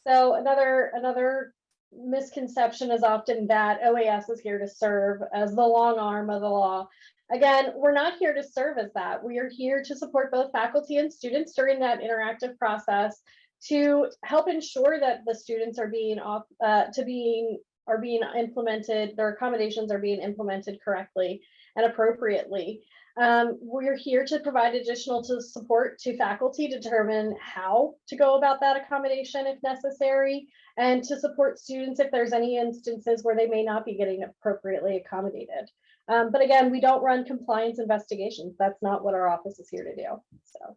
So another misconception is often that OAS is here to serve as the long arm of the law. Again, we're not here to serve as that. We are here to support both faculty and students during that interactive process to help ensure that the students are being implemented, their accommodations are being implemented correctly and appropriately. We're here to provide additional support to faculty to determine how to go about that accommodation if necessary, and to support students if there's any instances where they may not be getting appropriately accommodated. But again, we don't run compliance investigations. That's not what our office is here to do. So.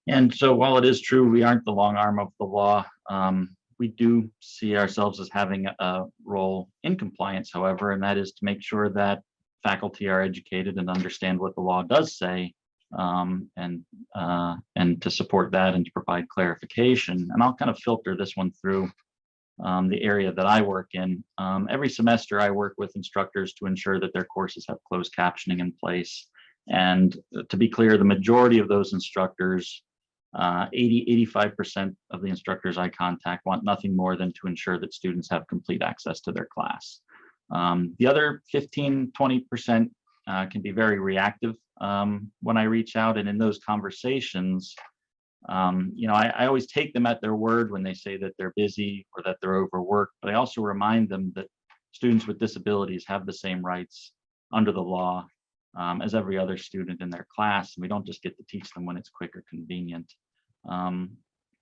And so while it is true, we aren't the long arm of the law. We do see ourselves as having a role in compliance, however, and that is to make sure that faculty are educated and understand what the law does say, and to support that and to provide clarification. And I'll kind of filter this one through the area that I work in. Every semester, I work with instructors to ensure that their courses have closed captioning in place. And to be clear, the majority of those instructors, 85% of the instructors I contact want nothing more than to ensure that students have complete access to their class. The other 15-20% can be very reactive when I reach out, and in those conversations, I always take them at their word when they say that they're busy or that they're overworked, but I also remind them that students with disabilities have the same rights under the law as every other student in their class, and we don't just get to teach them when it's quick or convenient.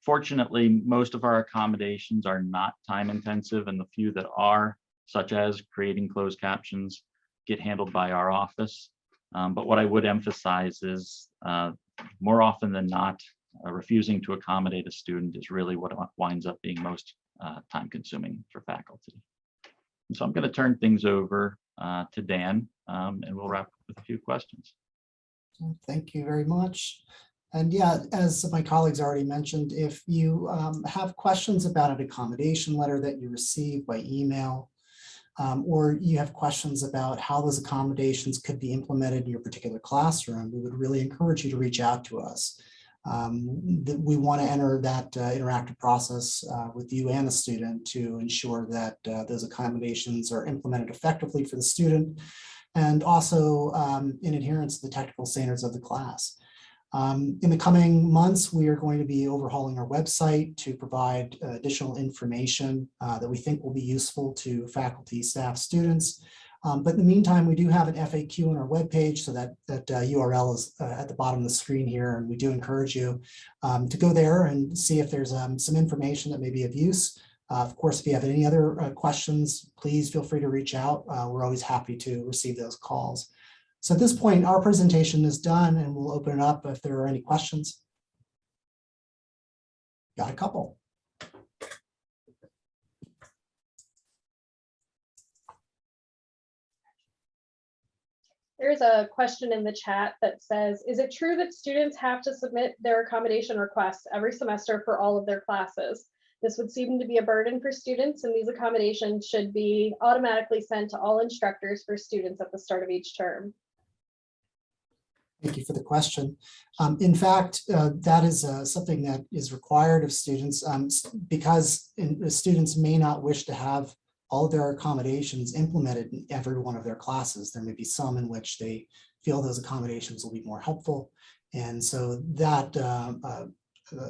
Fortunately, most of our accommodations are not time intensive, and the few that are, such as creating closed captions, get handled by our office. But what I would emphasize is more often than not, refusing to accommodate a student is really what winds up being most time consuming for faculty. And so I'm going to turn things over to Dan, and we'll wrap up with a few questions. Thank you very much. And yeah, as my colleagues already mentioned, if you have questions about an accommodation letter that you received by email, or you have questions about how those accommodations could be implemented in your particular classroom, we would really encourage you to reach out to us. We want to enter that interactive process with you and the student to ensure that those accommodations are implemented effectively for the student, and also in adherence to the technical standards of the class. In the coming months, we are going to be overhauling our website to provide additional information that we think will be useful to faculty, staff, students. But in the meantime, we do have an FAQ on our webpage, so that URL is at the bottom of the screen here, and we do encourage you to go there and see if there's some information that may be of use. Of course, if you have any other questions, please feel free to reach out. We're always happy to receive those calls. So at this point, our presentation is done, and we'll open it up if there are any questions. Got a couple. There's a question in the chat that says, is it true that students have to submit their accommodation requests every semester for all of their classes? This would seem to be a burden for students, and these accommodations should be automatically sent to all instructors for students at the start of each term. Thank you for the question. In fact, that is something that is required of students because students may not wish to have all of their accommodations implemented in every one of their classes. There may be some in which they feel those accommodations will be more helpful. And so that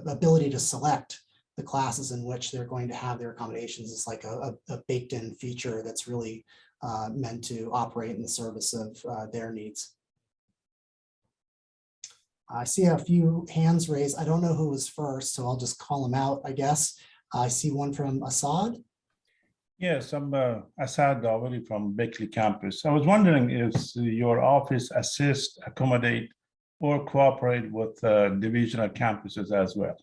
ability to select the classes in which they're going to have their accommodations is like a baked in feature that's really meant to operate in the service of their needs. I see a few hands raised. I don't know who was first, so I'll just call them out, I guess. I see one from Assad. Yes, I'm Assad Dawali from Beckley campus. I was wondering if your office assists, accommodate, or cooperate with divisional campuses as well.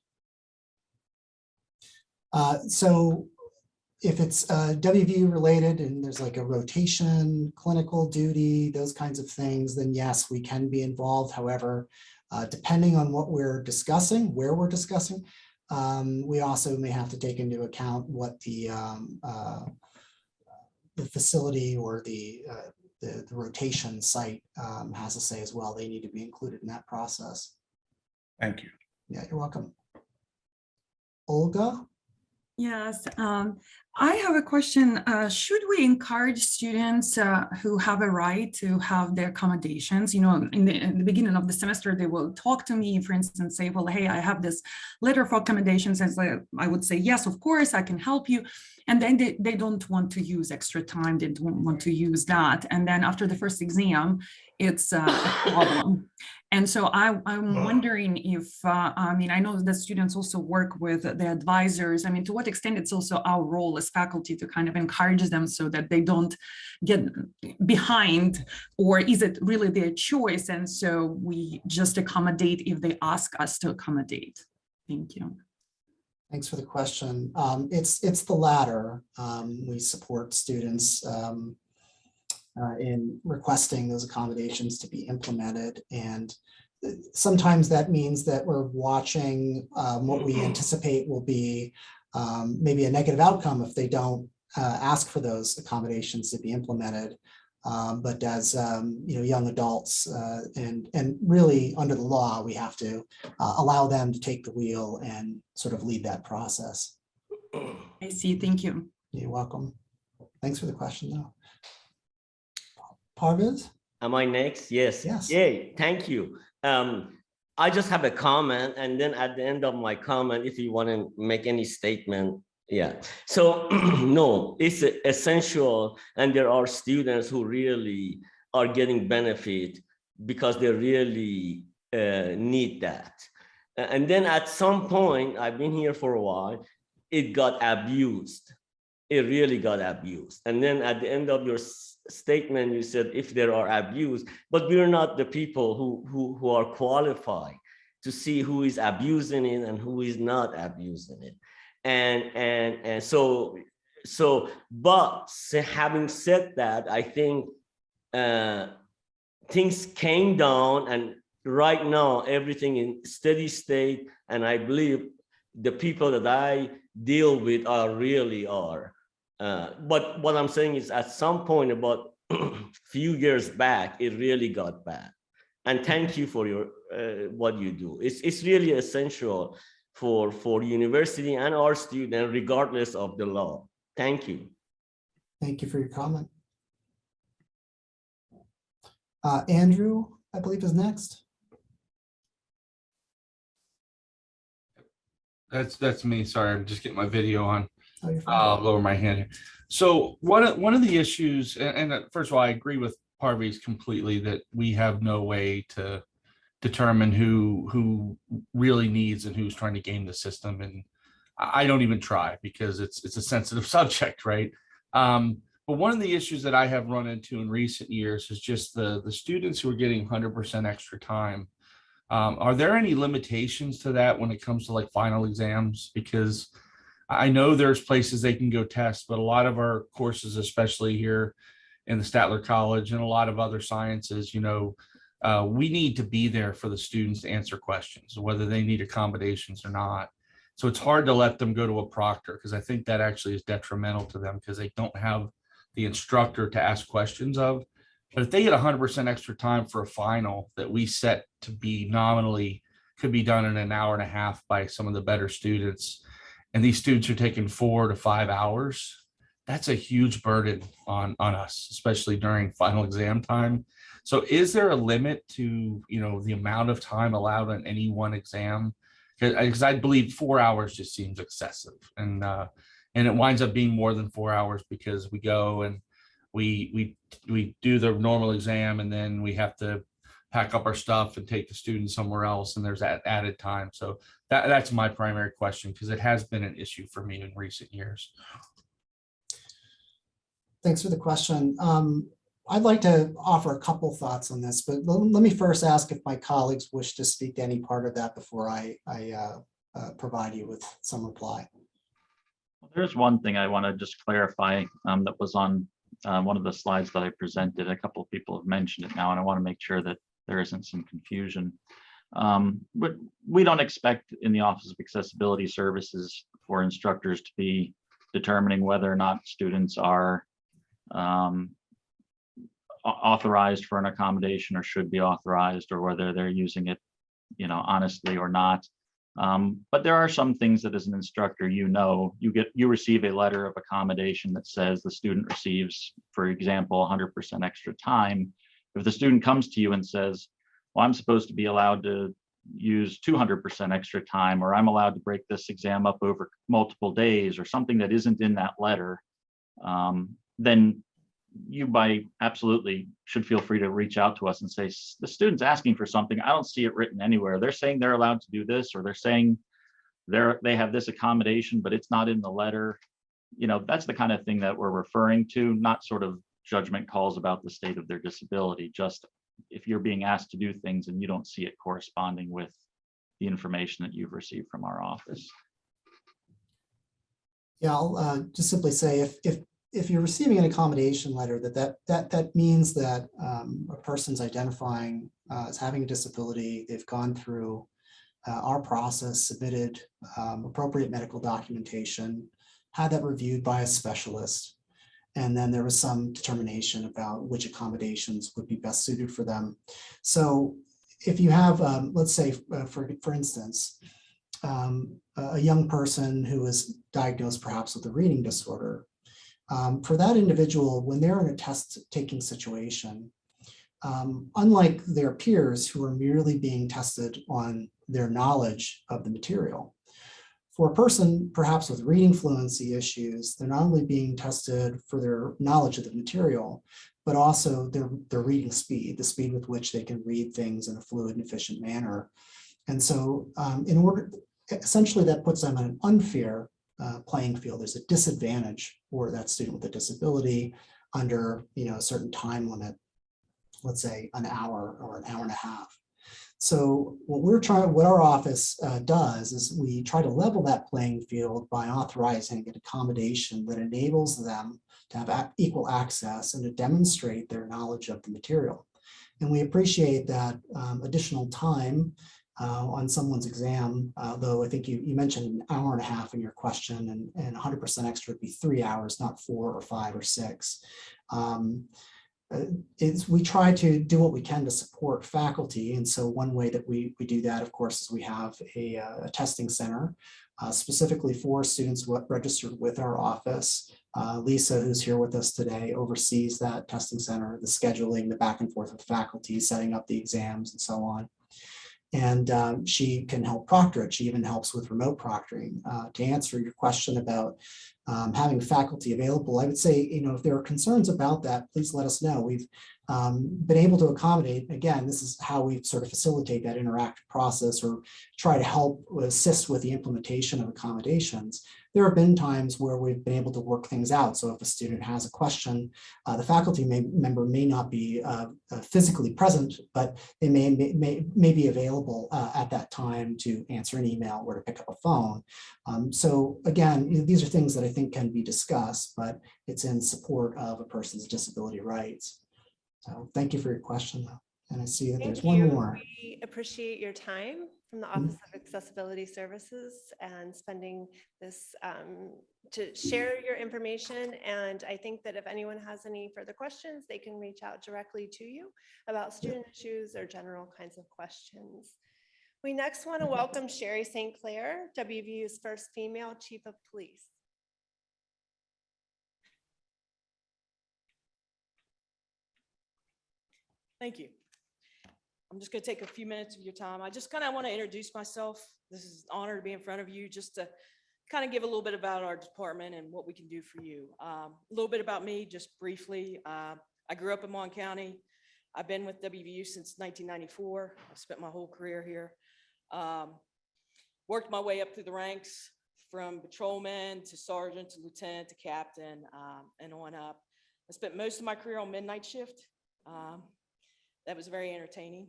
So if it's WVU related and there's like a rotation, clinical duty, those kinds of things, then yes, we can be involved. However, depending on what we're discussing, where we're discussing, we also may have to take into account what the facility or the rotation site has to say as well. They need to be included in that process. Thank you. Yeah, you're welcome. Olga? Yes, I have a question. Should we encourage students who have a right to have their accommodations? You know, in the beginning of the semester, they will talk to me, for instance, say, well, hey, I have this letter for accommodations. And so I would say, yes, of course, I can help you. And then they don't want to use extra time. They don't want to use that. And then after the first exam, it's a problem. And so I'm wondering if, I mean, I know that students also work with the advisors. I mean, to what extent it's also our role as faculty to kind of encourage them so that they don't get behind, or is it really their choice? And so we just accommodate if they ask us to accommodate. Thank you. Thanks for the question. It's the latter. We support students in requesting those accommodations to be implemented. And sometimes that means that we're watching what we anticipate will be maybe a negative outcome if they don't ask for those accommodations to be implemented. But as young adults and really under the law, we have to allow them to take the wheel and sort of lead that process. I see. Thank you. You're welcome. Thanks for the question, though. Parviz? Am I next? Yes. Yes. Yay, thank you. I just have a comment, and then at the end of my comment, if you want to make any statement, yeah. So no, it's essential, and there are students who really are getting benefit because they really need that. And then at some point, I've been here for a while, it got abused. It really got abused. And then at the end of your statement, you said if there are abuse, but we're not the people who are qualified to see who is abusing it and who is not abusing it. And so but having said that, I think things came down, and right now everything in steady state, and I believe the people that I deal with are. But what I'm saying is at some point about few years back, it really got bad. And thank you for your what you do. It's really essential for university and our students, regardless of the law. Thank you. Thank you for your comment. Andrew, I believe, is next. That's me. Sorry, I'm just getting my video on. Oh, you're fine. I'll lower my hand here. So one of the issues, and first of all, I agree with Parviz completely that we have no way to determine who really needs and who's trying to game the system. And I don't even try because it's a sensitive subject, right? But one of the issues that I have run into in recent years is just the students who are getting 100% extra time. Are there any limitations to that when it comes to like final exams? Because I know there's places they can go test, but a lot of our courses, especially here in the Statler College and a lot of other sciences, we need to be there for the students to answer questions, whether they need accommodations or not. So it's hard to let them go to a proctor because I think that actually is detrimental to them because they don't have the instructor to ask questions of. But if they get 100% extra time for a final that we set to be nominally could be done in an hour and a half by some of the better students, and these students are taking 4 to 5 hours, that's a huge burden on us, especially during final exam time. So is there a limit to, the amount of time allowed on any one exam? Because I believe 4 hours just seems excessive. And it winds up being more than 4 hours because we go and we do the normal exam and then we have to pack up our stuff and take the students somewhere else, and there's that added time. So that's my primary question because it has been an issue for me in recent years. Thanks for the question. I'd like to offer a couple thoughts on this, but let me first ask if my colleagues wish to speak to any part of that before I provide you with some reply. There's one thing I want to just clarify that was on one of the slides that I presented. A couple of people have mentioned it now, and I want to make sure that there isn't some confusion. But we don't expect in the Office of Accessibility Services for instructors to be determining whether or not students are authorized for an accommodation or should be authorized, or whether they're using it, honestly or not. But there are some things that as an instructor, you receive a letter of accommodation that says the student receives, for example, 100% extra time. If the student comes to you and says, well, I'm supposed to be allowed to use 200% extra time, or I'm allowed to break this exam up over multiple days, or something that isn't in that letter, then you absolutely should feel free to reach out to us and say, the student's asking for something. I don't see it written anywhere. They're saying they're allowed to do this, or they're saying they have this accommodation, but it's not in the letter. That's the kind of thing that we're referring to, not sort of judgment calls about the state of their disability. Just if you're being asked to do things and you don't see it corresponding with the information that you've received from our office. Yeah, I'll just simply say if you're receiving an accommodation letter, that means that a person's identifying as having a disability. They've gone through our process, submitted appropriate medical documentation, had that reviewed by a specialist, and then there was some determination about which accommodations would be best suited for them. So if you have, let's say, for instance, a young person who is diagnosed perhaps with a reading disorder, for that individual, when they're in a test-taking situation, unlike their peers who are merely being tested on their knowledge of the material, for a person perhaps with reading fluency issues, they're not only being tested for their knowledge of the material, but also their reading speed, the speed with which they can read things in a fluid and efficient manner. And so essentially that puts them in an unfair playing field. There's a disadvantage for that student with a disability under a certain time limit, let's say an hour or an hour and a half. So what our office does is we try to level that playing field by authorizing an accommodation that enables them to have equal access and to demonstrate their knowledge of the material. And we appreciate that additional time on someone's exam, though I think you mentioned an hour and a half in your question, and 100% extra would be 3 hours, not 4 or 5 or 6. We try to do what we can to support faculty. And so one way that we do that, of course, is we have a testing center specifically for students registered with our office. Lisa, who's here with us today, oversees that testing center, the scheduling, the back and forth with faculty, setting up the exams and so on. And she can help proctor it. She even helps with remote proctoring. To answer your question about having faculty available, I would say, if there are concerns about that, please let us know. We've been able to accommodate, again, this is how we sort of facilitate that interactive process or try to help assist with the implementation of accommodations. There have been times where we've been able to work things out. So if a student has a question, the faculty member may not be physically present, but they may be available at that time to answer an email or to pick up a phone. So again, these are things that I think can be discussed, but it's in support of a person's disability rights. So thank you for your question, though. And I see that there's one more. We appreciate your time from the Office of Accessibility Services and spending this to share your information. And I think that if anyone has any further questions, they can reach out directly to you about student issues or general kinds of questions. We next want to welcome Sherry St. Clair, WVU's first female chief of police. Thank you. I'm just going to take a few minutes of your time. I just kind of want to introduce myself. This is an honor to be in front of you, just to kind of give a little bit about our department and what we can do for you. A little bit about me, just briefly. I grew up in Mon County. I've been with WVU since 1994. I've spent my whole career here. Worked my way up through the ranks from patrolman to sergeant to lieutenant to captain and on up. I spent most of my career on midnight shift. That was very entertaining.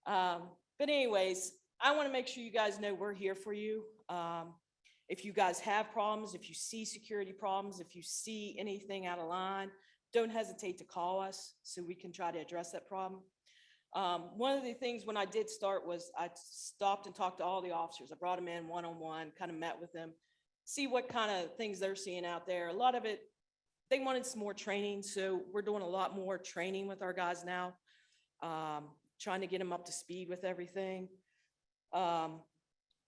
But anyways, I want to make sure you guys know we're here for you. If you guys have problems, if you see security problems, if you see anything out of line, don't hesitate to call us so we can try to address that problem. One of the things when I did start was I stopped and talked to all the officers. I brought them in one-on-one, kind of met with them, see what kind of things they're seeing out there. A lot of it, they wanted some more training, so we're doing a lot more training with our guys now, trying to get them up to speed with everything.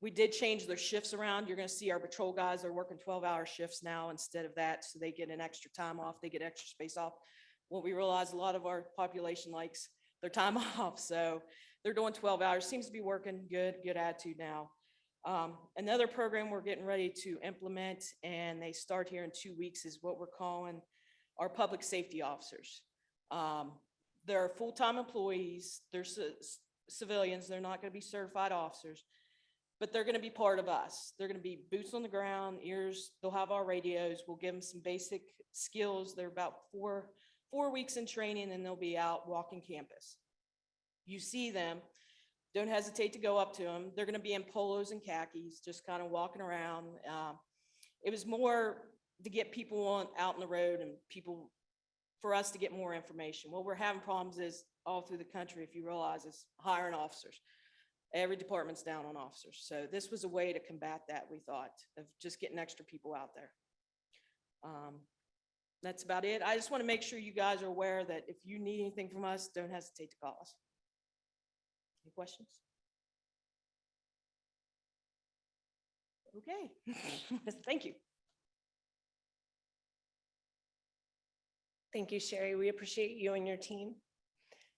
We did change their shifts around. You're going to see our patrol guys are working 12-hour shifts now instead of that. So they get an extra time off. They get extra space off. What we realize a lot of our population likes their time off. So they're doing 12 hours. Seems to be working good attitude now. Another program we're getting ready to implement, and they start here in 2 weeks, is what we're calling our public safety officers. They're full-time employees. They're civilians. They're not going to be certified officers, but they're going to be part of us. They're going to be boots on the ground, ears. They'll have our radios. We'll give them some basic skills. They're about four weeks in training, and they'll be out walking campus. You see them, don't hesitate to go up to them. They're going to be in polos and khakis, just kind of walking around. It was more to get people out on the road and people, for us to get more information. What we're having problems is all through the country, if you realize, is hiring officers. Every department's down on officers. So this was a way to combat that, we thought, of just getting extra people out there. That's about it. I just want to make sure you guys are aware that if you need anything from us, don't hesitate to call us. Any questions? Okay. Thank you. Thank you, Sherry. We appreciate you and your team.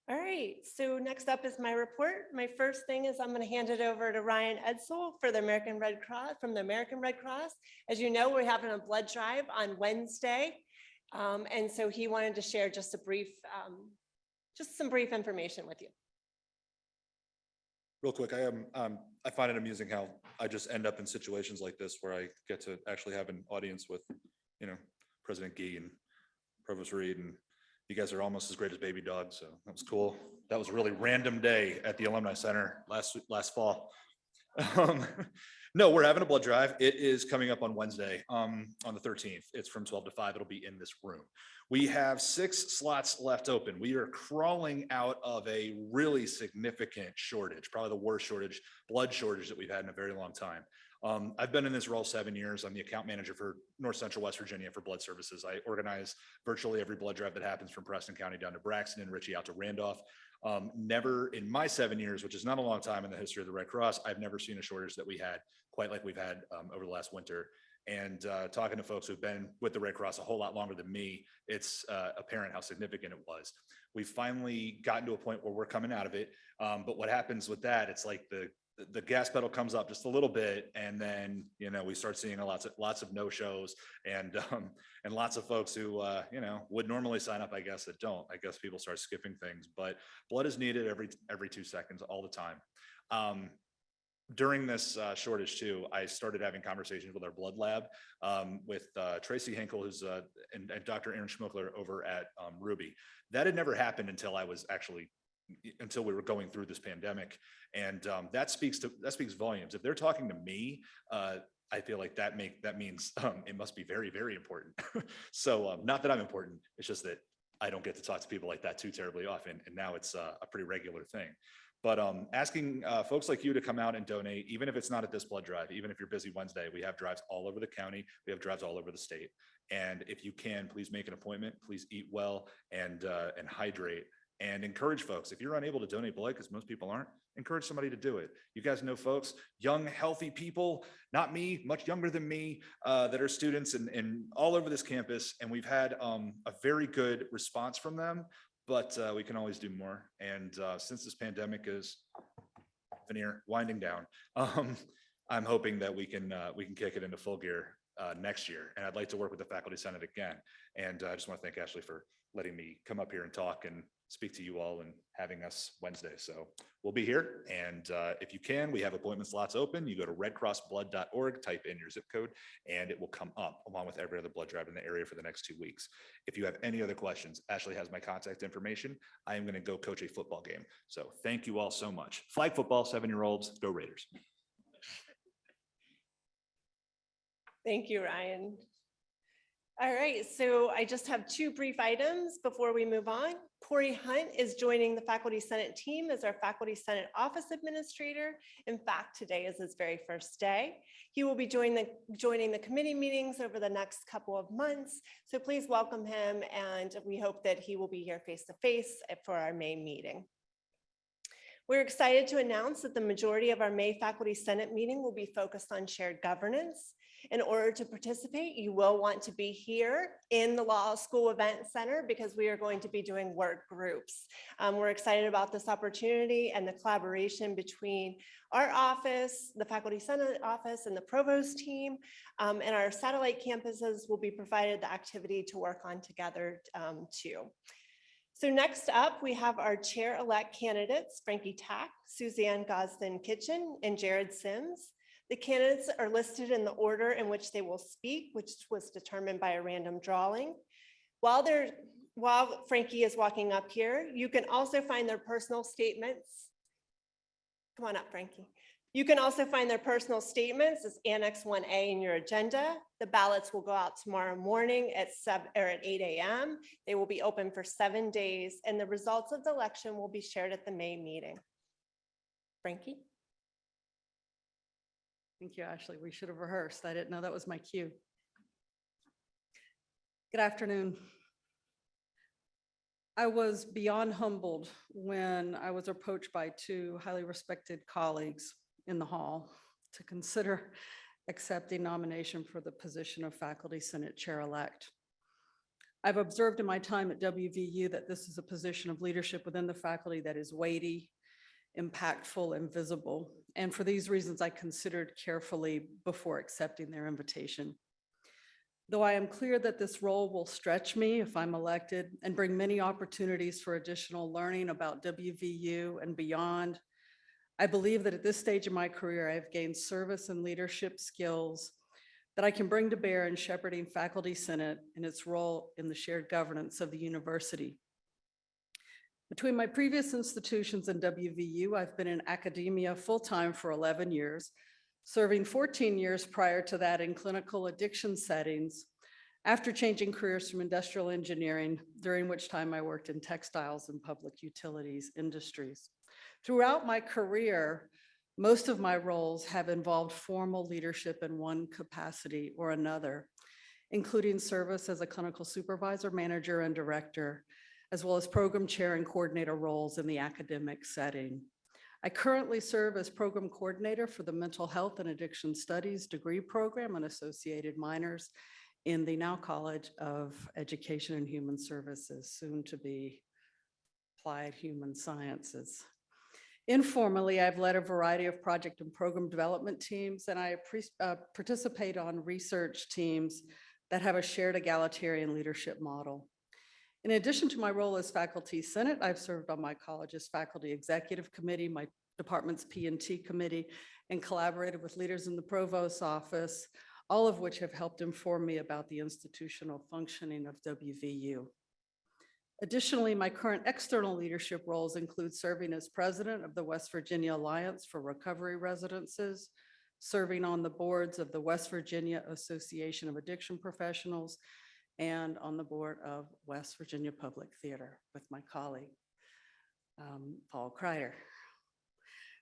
All right, so next up is my report. My first thing is I'm going to hand it over to Ryan Edsel for the American Red Cross, from the American Red Cross. As you know, we're having a blood drive on Wednesday. And so he wanted to share just a brief, just some brief information with you. Real quick, I find it amusing how I just end up in situations like this where I get to actually have an audience with, President Ghee and Provost Reed, and you guys are almost as great as baby dogs, so that was cool. That was a really random day at the Alumni Center last fall. No, we're having a blood drive. It is coming up on Wednesday, on the 13th. It's from 12 to 5. It'll be in this room. We have 6 slots left open. We are crawling out of a really significant shortage, probably the worst blood shortage that we've had in a very long time. I've been in this role 7 years. I'm the account manager for North Central West Virginia for blood services. I organize virtually every blood drive that happens from Preston County down to Braxton and Ritchie out to Randolph. Never in my 7 years, which is not a long time in the history of the Red Cross, I've never seen a shortage that we had quite like we've had over the last winter. And talking to folks who've been with the Red Cross a whole lot longer than me, it's apparent how significant it was. We've finally gotten to a point where we're coming out of it. But what happens with that, it's like the gas pedal comes up just a little bit, and then we start seeing lots of no-shows and lots of folks who would normally sign up, I guess, that don't. I guess people start skipping things, but blood is needed every 2 seconds all the time. During this shortage too, I started having conversations with our blood lab, with Tracy Hinkle, who's and Dr. Aaron Schmuckler over at Ruby. That had never happened until we were going through this pandemic, and that speaks volumes. If they're talking to me, I feel like that means it must be very, very important. So not that I'm important, it's just that I don't get to talk to people like that too terribly often, and now it's a pretty regular thing. But asking folks like you to come out and donate, even if it's not at this blood drive, even if you're busy Wednesday, we have drives all over the county, we have drives all over the state. And if you can, please make an appointment, please eat well and hydrate. And encourage folks. If you're unable to donate blood, because most people aren't, encourage somebody to do it. You guys know folks, young, healthy people, not me, much younger than me, that are students and all over this campus. And we've had a very good response from them, but we can always do more. And since this pandemic is winding down, I'm hoping that we can kick it into full gear next year. And I'd like to work with the Faculty Senate again. And I just want to thank Ashley for letting me come up here and talk and speak to you all and having us Wednesday. So we'll be here. And if you can, we have appointment slots open. You go to redcrossblood.org, type in your zip code, and it will come up along with every other blood drive in the area for the next 2 weeks. If you have any other questions, Ashley has my contact information. I am going to go coach a football game. So thank you all so much. Flag football, 7-year-olds, go Raiders. Thank you, Ryan. All right, so I just have 2 brief items before we move on. Corey Hunt is joining the Faculty Senate team as our Faculty Senate Office Administrator. In fact, today is his very first day. He will be joining the committee meetings over the next couple of months. So please welcome him, and we hope that he will be here face-to-face for our May meeting. We're excited to announce that the majority of our May Faculty Senate meeting will be focused on shared governance. In order to participate, you will want to be here in the Law School Event Center because we are going to be doing work groups. We're excited about this opportunity and the collaboration between our office, the Faculty Senate office, and the Provost team. And our satellite campuses will be provided the activity to work on together too. So next up, we have our chair-elect candidates, Frankie Tack, Suzanne Gosden Kitchen, and Jared Sims. The candidates are listed in the order in which they will speak, which was determined by a random drawing. While Frankie is walking up here, you can also find their personal statements. Come on up, Frankie. You can also find their personal statements as Annex 1A in your agenda. The ballots will go out tomorrow morning at 8 a.m. They will be open for 7 days, and the results of the election will be shared at the May meeting. Frankie? Thank you, Ashley. We should have rehearsed. I didn't know that was my cue. Good afternoon. I was beyond humbled when I was approached by two highly respected colleagues in the hall to consider accepting nomination for the position of Faculty Senate Chair-elect. I've observed in my time at WVU that this is a position of leadership within the faculty that is weighty, impactful, and visible. And for these reasons, I considered carefully before accepting their invitation. Though I am clear that this role will stretch me if I'm elected and bring many opportunities for additional learning about WVU and beyond, I believe that at this stage of my career, I have gained service and leadership skills that I can bring to bear in shepherding Faculty Senate and its role in the shared governance of the university. Between my previous institutions and WVU, I've been in academia full-time for 11 years, serving 14 years prior to that in clinical addiction settings, after changing careers from industrial engineering, during which time I worked in textiles and public utilities industries. Throughout my career, most of my roles have involved formal leadership in one capacity or another, including service as a clinical supervisor, manager, and director, as well as program chair and coordinator roles in the academic setting. I currently serve as program coordinator for the Mental Health and Addiction Studies degree program and associated minors in the now College of Education and Human Services, soon to be Applied Human Sciences. Informally, I've led a variety of project and program development teams, and I participate on research teams that have a shared egalitarian leadership model. In addition to my role as Faculty Senate, I've served on my college's Faculty Executive Committee, my department's P&T Committee, and collaborated with leaders in the Provost's office, all of which have helped inform me about the institutional functioning of WVU. Additionally, my current external leadership roles include serving as president of the West Virginia Alliance for Recovery Residences, serving on the boards of the West Virginia Association of Addiction Professionals, and on the board of West Virginia Public Theater with my colleague, Paul Kreider.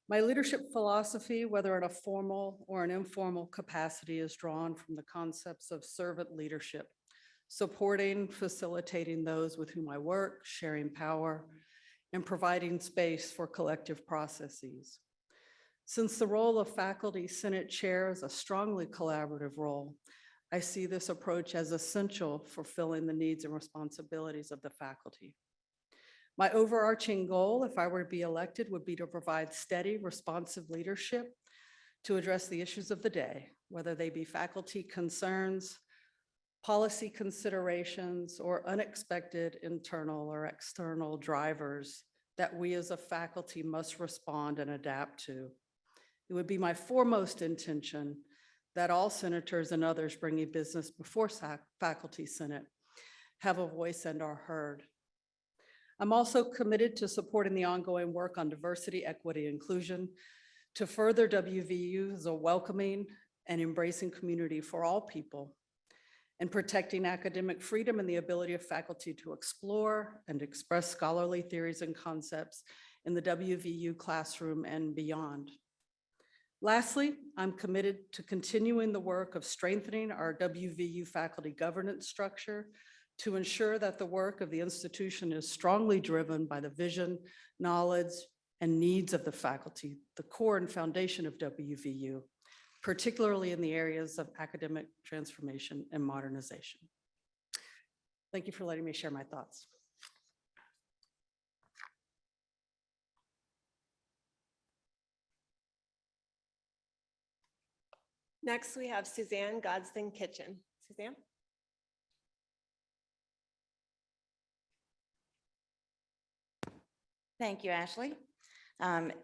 My leadership philosophy, whether in a formal or an informal capacity, is drawn from the concepts of servant leadership, supporting, facilitating those with whom I work, sharing power, and providing space for collective processes. Since the role of Faculty Senate Chair is a strongly collaborative role, I see this approach as essential for fulfilling the needs and responsibilities of the faculty. My overarching goal, if I were to be elected, would be to provide steady, responsive leadership to address the issues of the day, whether they be faculty concerns, policy considerations, or unexpected internal or external drivers that we as a faculty must respond and adapt to. It would be my foremost intention that all senators and others bringing business before Faculty Senate have a voice and are heard. I'm also committed to supporting the ongoing work on diversity, equity, inclusion to further WVU as a welcoming and embracing community for all people, and protecting academic freedom and the ability of faculty to explore and express scholarly theories and concepts in the WVU classroom and beyond. Lastly, I'm committed to continuing the work of strengthening our WVU faculty governance structure to ensure that the work of the institution is strongly driven by the vision, knowledge, and needs of the faculty, the core and foundation of WVU, particularly in the areas of academic transformation and modernization. Thank you for letting me share my thoughts. Next, we have Suzanne Godston Kitchen. Suzanne? Thank you, Ashley.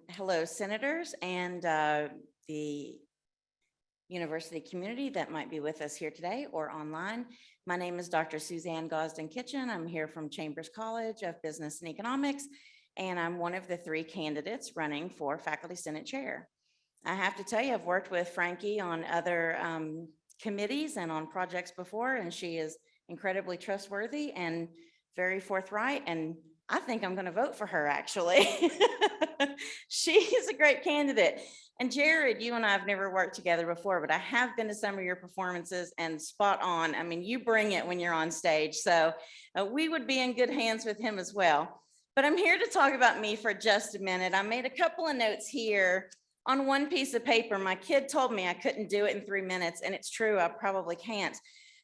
Hello, senators and the university community that might be with us here today or online. My name is Dr. Suzanne Gosden Kitchen. I'm here from Chambers College of Business and Economics, and I'm one of the 3 candidates running for Faculty Senate Chair. I have to tell you, I've worked with Frankie on other committees and on projects before, and she is incredibly trustworthy and very forthright, and I think I'm going to vote for her, actually. She's a great candidate. And Jared, you and I have never worked together before, but I have been to some of your performances and spot on. I mean, you bring it when you're on stage. So we would be in good hands with him as well. But I'm here to talk about me for just a minute. I made a couple of notes here on one piece of paper. My kid told me I couldn't do it in 3 minutes, and it's true, I probably can't.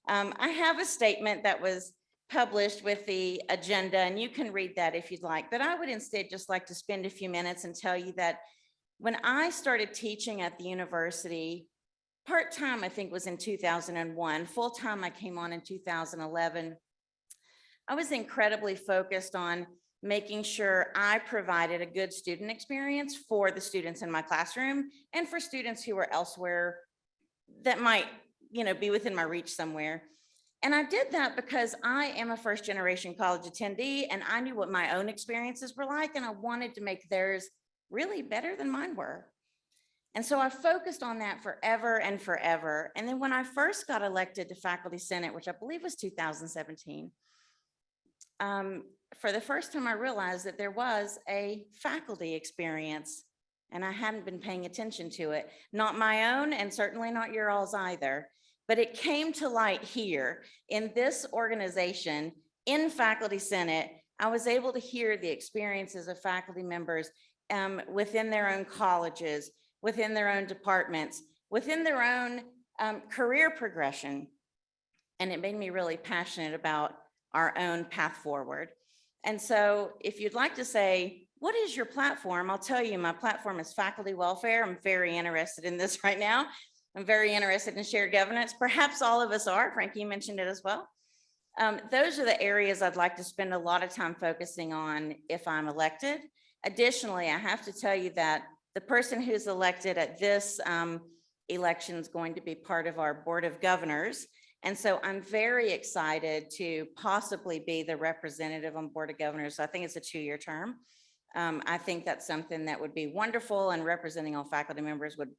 I have a statement that was published with the agenda, and you can read that if you'd like, but I would instead just like to spend a few minutes and tell you that when I started teaching at the university, part-time I think was in 2001, full-time I came on in 2011. I was incredibly focused on making sure I provided a good student experience for the students in my classroom and for students who were elsewhere that might, be within my reach somewhere. And I did that because I am a first-generation college attendee, and I knew what my own experiences were like, and I wanted to make theirs really better than mine were. And so I focused on that forever and forever. And then when I first got elected to Faculty Senate, which I believe was 2017, for the first time I realized that there was a faculty experience, and I hadn't been paying attention to it. Not my own, and certainly not your all's either. But it came to light here in this organization, in Faculty Senate. I was able to hear the experiences of faculty members within their own colleges, within their own departments, within their own career progression. And it made me really passionate about our own path forward. And so if you'd like to say, what is your platform? I'll tell you, my platform is faculty welfare. I'm very interested in this right now. I'm very interested in shared governance. Perhaps all of us are. Frankie mentioned it as well. Those are the areas I'd like to spend a lot of time focusing on if I'm elected. Additionally, I have to tell you that the person who's elected at this election is going to be part of our Board of Governors. And so I'm very excited to possibly be the representative on Board of Governors. So I think it's a 2-year term. I think that's something that would be wonderful, and representing all faculty members would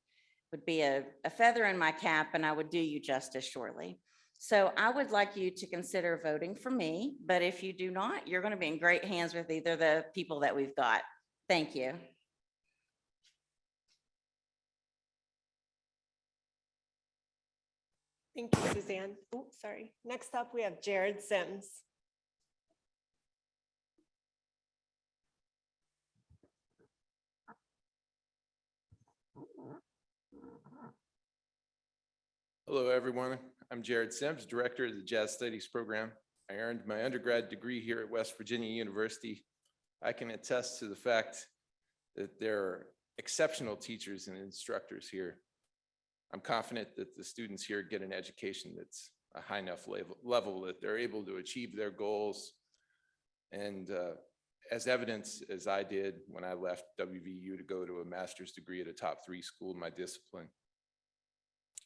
be a feather in my cap, and I would do you justice shortly. So I would like you to consider voting for me, but if you do not, you're going to be in great hands with either the people that we've got. Thank you. Thank you, Suzanne. Oh, sorry. Next up, we have Jared Sims. Hello, everyone. I'm Jared Sims, Director of the Jazz Studies Program. I earned my undergrad degree here at West Virginia University. I can attest to the fact that there are exceptional teachers and instructors here. I'm confident that the students here get an education that's a high enough level that they're able to achieve their goals. And as evidence, as I did when I left WVU to go to a master's degree at a top 3 school in my discipline.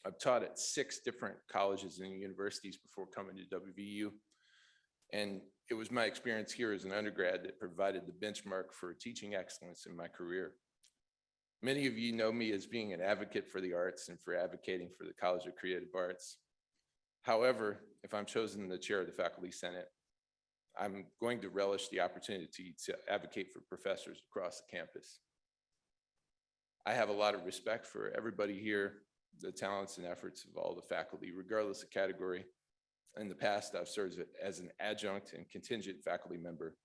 I've taught at 6 different colleges and universities before coming to WVU. And it was my experience here as an undergrad that provided the benchmark for teaching excellence in my career. Many of you know me as being an advocate for the arts and for advocating for the College of Creative Arts. However, if I'm chosen the chair of the Faculty Senate, I'm going to relish the opportunity to advocate for professors across the campus. I have a lot of respect for everybody here, the talents and efforts of all the faculty, regardless of category. In the past, I've served as an adjunct and contingent faculty member.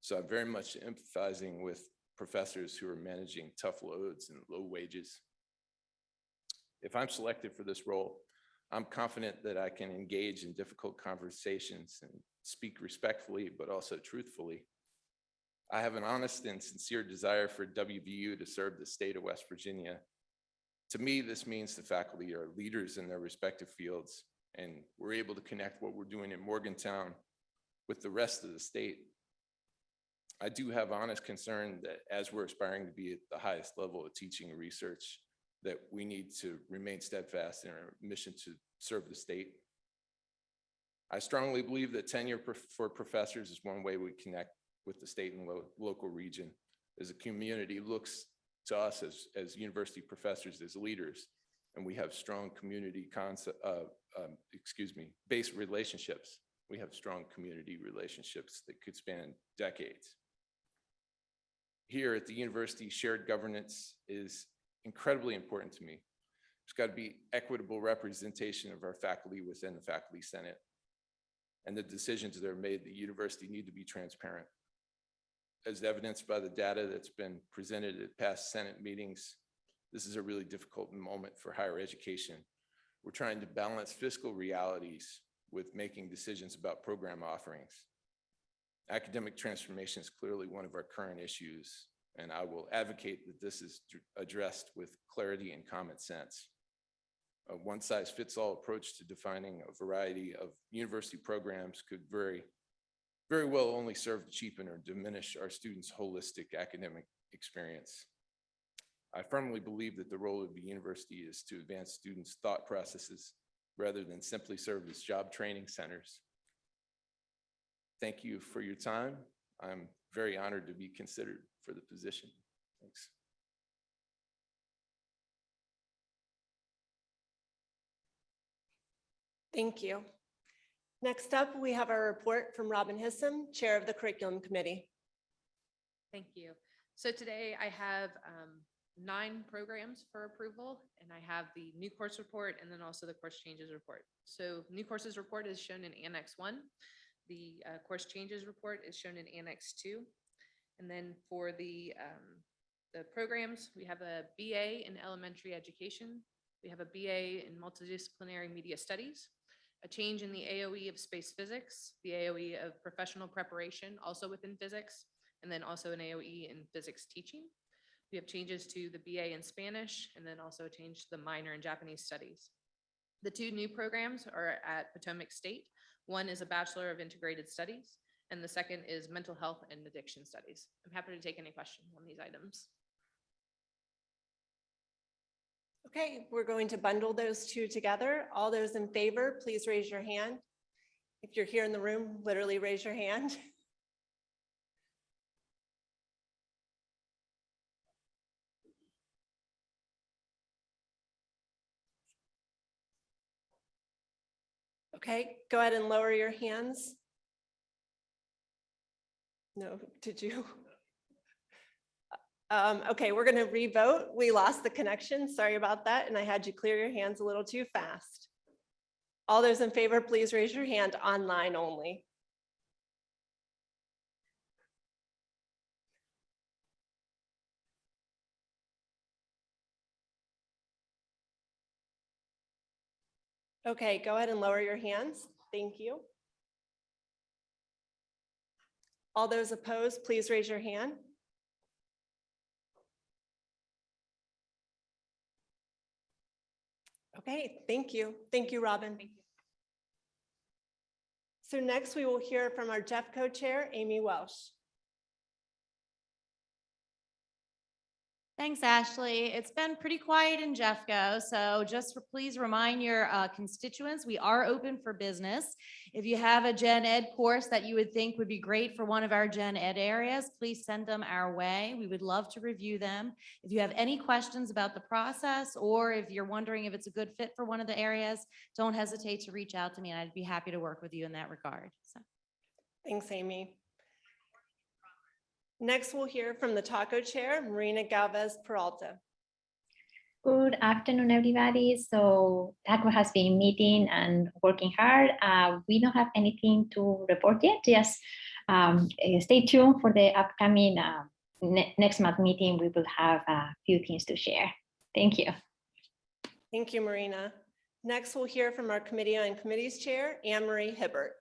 So I'm very much empathizing with professors who are managing tough loads and low wages. If I'm selected for this role, I'm confident that I can engage in difficult conversations and speak respectfully, but also truthfully. I have an honest and sincere desire for WVU to serve the state of West Virginia. To me, this means the faculty are leaders in their respective fields, and we're able to connect what we're doing in Morgantown with the rest of the state. I do have honest concern that as we're aspiring to be at the highest level of teaching and research, that we need to remain steadfast in our mission to serve the state. I strongly believe that tenure for professors is one way we connect with the state and local region, as a community looks to us as university professors as leaders, and we have strong community based relationships. We have strong community relationships that could span decades. Here at the university, shared governance is incredibly important to me. There's got to be equitable representation of our faculty within the faculty senate, and the decisions that are made at the university need to be transparent. As evidenced by the data that's been presented at past Senate meetings, this is a really difficult moment for higher education. We're trying to balance fiscal realities with making decisions about program offerings. Academic transformation is clearly one of our current issues, and I will advocate that this is addressed with clarity and common sense. A one-size-fits-all approach to defining a variety of university programs could very well only serve to cheapen or diminish our students' holistic academic experience. I firmly believe that the role of the university is to advance students' thought processes rather than simply serve as job training centers. Thank you for your time. I'm very honored to be considered for the position. Thanks. Thank you. Next up, we have our report from Robin Hissom, Chair of the Curriculum Committee. Thank you. So today I have 9 programs for approval, and I have the new course report and then also the course changes report. So new courses report is shown in Annex 1. The course changes report is shown in Annex 2. And then for the programs, we have a BA in elementary education. We have a BA in multidisciplinary media studies, a change in the AOE of space physics, the AOE of professional preparation, also within physics, and then also an AOE in physics teaching. We have changes to the BA in Spanish, and then also a change to the minor in Japanese studies. The 2 new programs are at Potomac State. One is a Bachelor of Integrated Studies, and the second is Mental Health and Addiction Studies. I'm happy to take any questions on these items. Okay, we're going to bundle those 2 together. All those in favor, please raise your hand. If you're here in the room, literally raise your hand. Okay, go ahead and lower your hands. No, did you? Okay, we're going to revote. We lost the connection. Sorry about that. And I had you clear your hands a little too fast. All those in favor, please raise your hand online only. Okay, go ahead and lower your hands. Thank you. All those opposed, please raise your hand. Okay, thank you. Thank you, Robin. Thank you. So next we will hear from our JEFCO chair, Amy Welsh. Thanks, Ashley. It's been pretty quiet in JEFCO, so just please remind your constituents, we are open for business. If you have a Gen Ed course that you would think would be great for one of our Gen Ed areas, please send them our way. We would love to review them. If you have any questions about the process, or if you're wondering if it's a good fit for one of the areas, don't hesitate to reach out to me, and I'd be happy to work with you in that regard. So. Thanks, Amy. Next, we'll hear from the TACO chair, Marina Galvez Peralta. Good afternoon, everybody. So TACO has been meeting and working hard. We don't have anything to report yet. Just stay tuned for the upcoming next month meeting, we will have a few things to share. Thank you. Thank you, Marina. Next, we'll hear from our Committee on Committees Chair, Anne Marie Hibbert.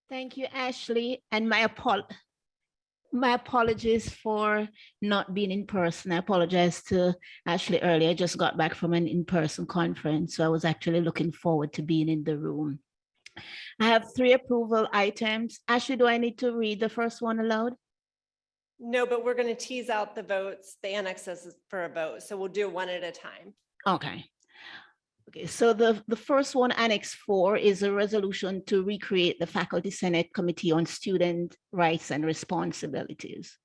Thank you, Ashley, and my apologies for not being in person. I apologize to Ashley earlier. I just got back from an in-person conference, so I was actually looking forward to being in the room. I have 3 approval items. Ashley, do I need to read the first one aloud? No, but we're going to tease out the votes, the annexes for a vote. So we'll do one at a time. Okay. Okay, so the first one, Annex 4, is a resolution to recreate the Faculty Senate Committee on Student Rights and Responsibilities.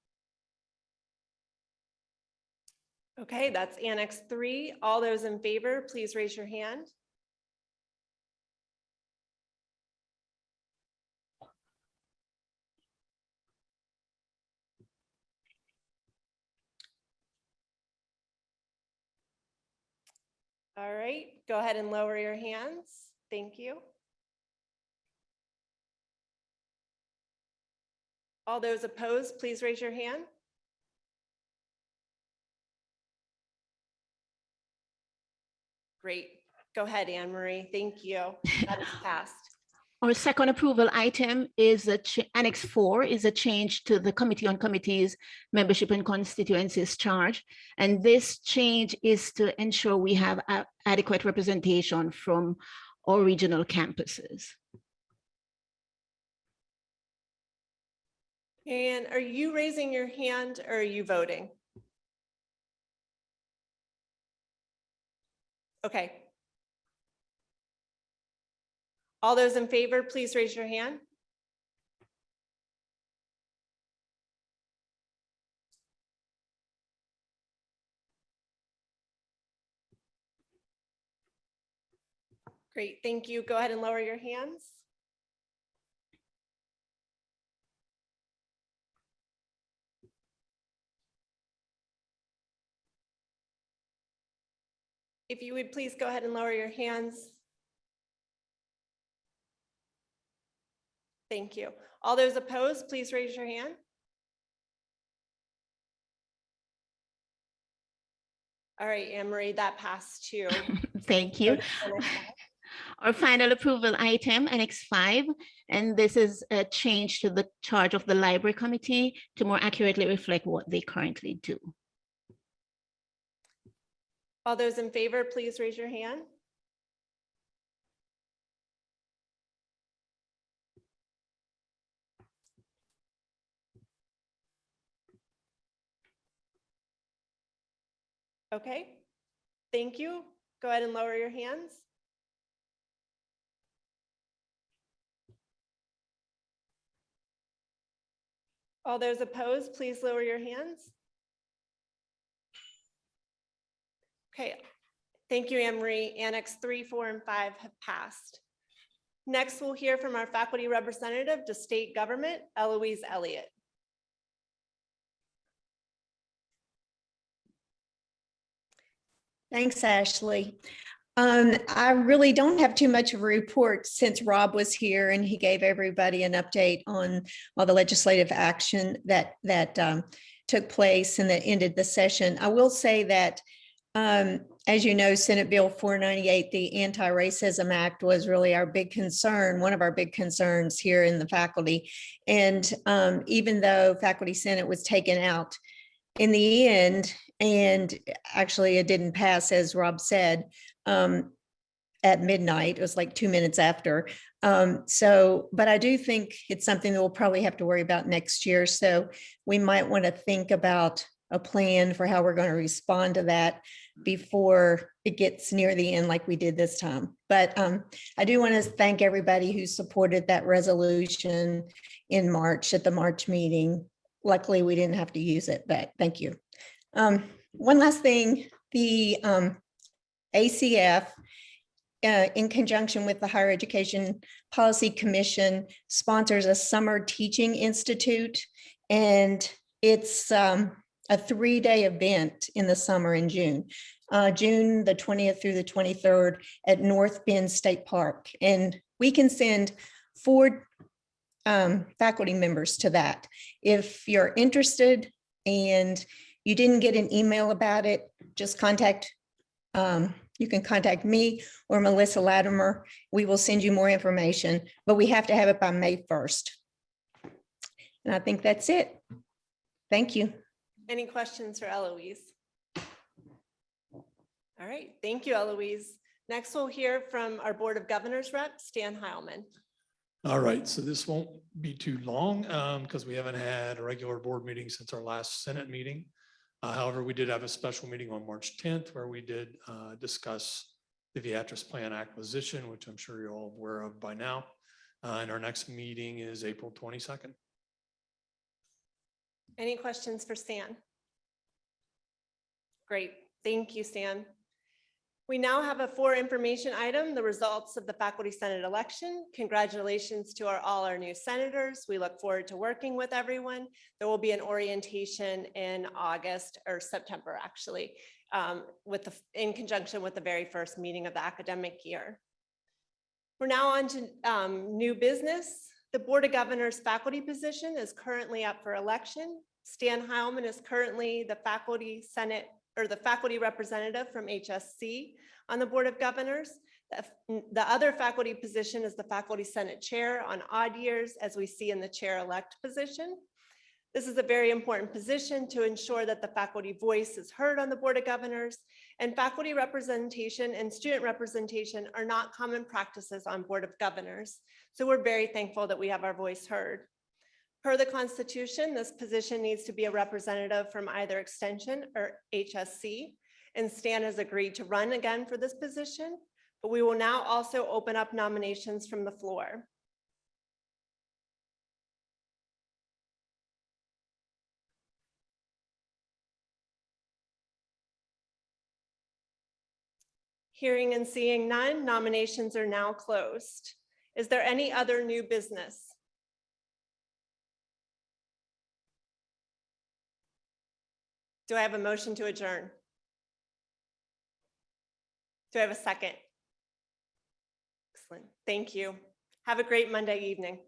Okay, that's Annex 3. All those in favor, please raise your hand. All right, go ahead and lower your hands. Thank you. All those opposed, please raise your hand. Great. Go ahead, Anne Marie. Thank you. That is passed. Our second approval item is Annex 4 is a change to the Committee on Committees Membership and Constituencies charge. And this change is to ensure we have adequate representation from our regional campuses. And are you raising your hand or are you voting? Okay. All those in favor, please raise your hand. Great, thank you. Go ahead and lower your hands. If you would please go ahead and lower your hands. Thank you. All those opposed, please raise your hand. All right, Anne Marie, that passed too. Thank you. Our final approval item, Annex 5, and this is a change to the charge of the Library Committee to more accurately reflect what they currently do. All those in favor, please raise your hand. Okay, thank you. Go ahead and lower your hands. All those opposed, please lower your hands. Okay, thank you, Anne Marie. Annex 3, 4, and 5 have passed. Next, we'll hear from our faculty representative to state government, Eloise Elliott. Thanks, Ashley. I really don't have too much of a report since Rob was here and he gave everybody an update on all the legislative action that took place and that ended the session. I will say that, as you know, Senate Bill 498, the Anti-Racism Act, was really our big concern, one of our big concerns here in the faculty. And even though Faculty Senate was taken out in the end, and actually it didn't pass, as Rob said, at midnight. It was like 2 minutes after. But I do think it's something that we'll probably have to worry about next year. So we might want to think about a plan for how we're going to respond to that before it gets near the end like we did this time. But I do want to thank everybody who supported that resolution in March at the March meeting. Luckily, we didn't have to use it, but thank you. One last thing, the ACF, in conjunction with the Higher Education Policy Commission, sponsors a summer teaching institute, and it's a 3-day event in the summer in June, June the 20th through the 23rd at North Bend State Park. And we can send 4 faculty members to that. If you're interested and you didn't get an email about it, just contact, you can contact me or Melissa Latimer. We will send you more information, but we have to have it by May 1st. And I think that's it. Thank you. Any questions for Eloise? All right, thank you, Eloise. Next, we'll hear from our Board of Governors rep, Stan Heilman. All right, so this won't be too long because we haven't had a regular board meeting since our last Senate meeting. However, we did have a special meeting on March 10th where we did discuss the Beatrice Plan acquisition, which I'm sure you're all aware of by now. And our next meeting is April 22nd. Any questions for Stan? Great, thank you, Stan. We now have a for information item, the results of the Faculty Senate election. Congratulations to all our new senators. We look forward to working with everyone. There will be an orientation in August or September, actually, in conjunction with the very first meeting of the academic year. We're now on to new business. The Board of Governors faculty position is currently up for election. Stan Heilman is currently the Faculty Senate or the faculty representative from HSC on the Board of Governors. The other faculty position is the Faculty Senate Chair on odd years, as we see in the chair-elect position. This is a very important position to ensure that the faculty voice is heard on the Board of Governors, and faculty representation and student representation are not common practices on Board of Governors. So we're very thankful that we have our voice heard. Per the Constitution, this position needs to be a representative from either Extension or HSC, and Stan has agreed to run again for this position, but we will now also open up nominations from the floor. Hearing and seeing none, nominations are now closed. Is there any other new business? Do I have a motion to adjourn? Do I have a second? Excellent. Thank you. Have a great Monday evening.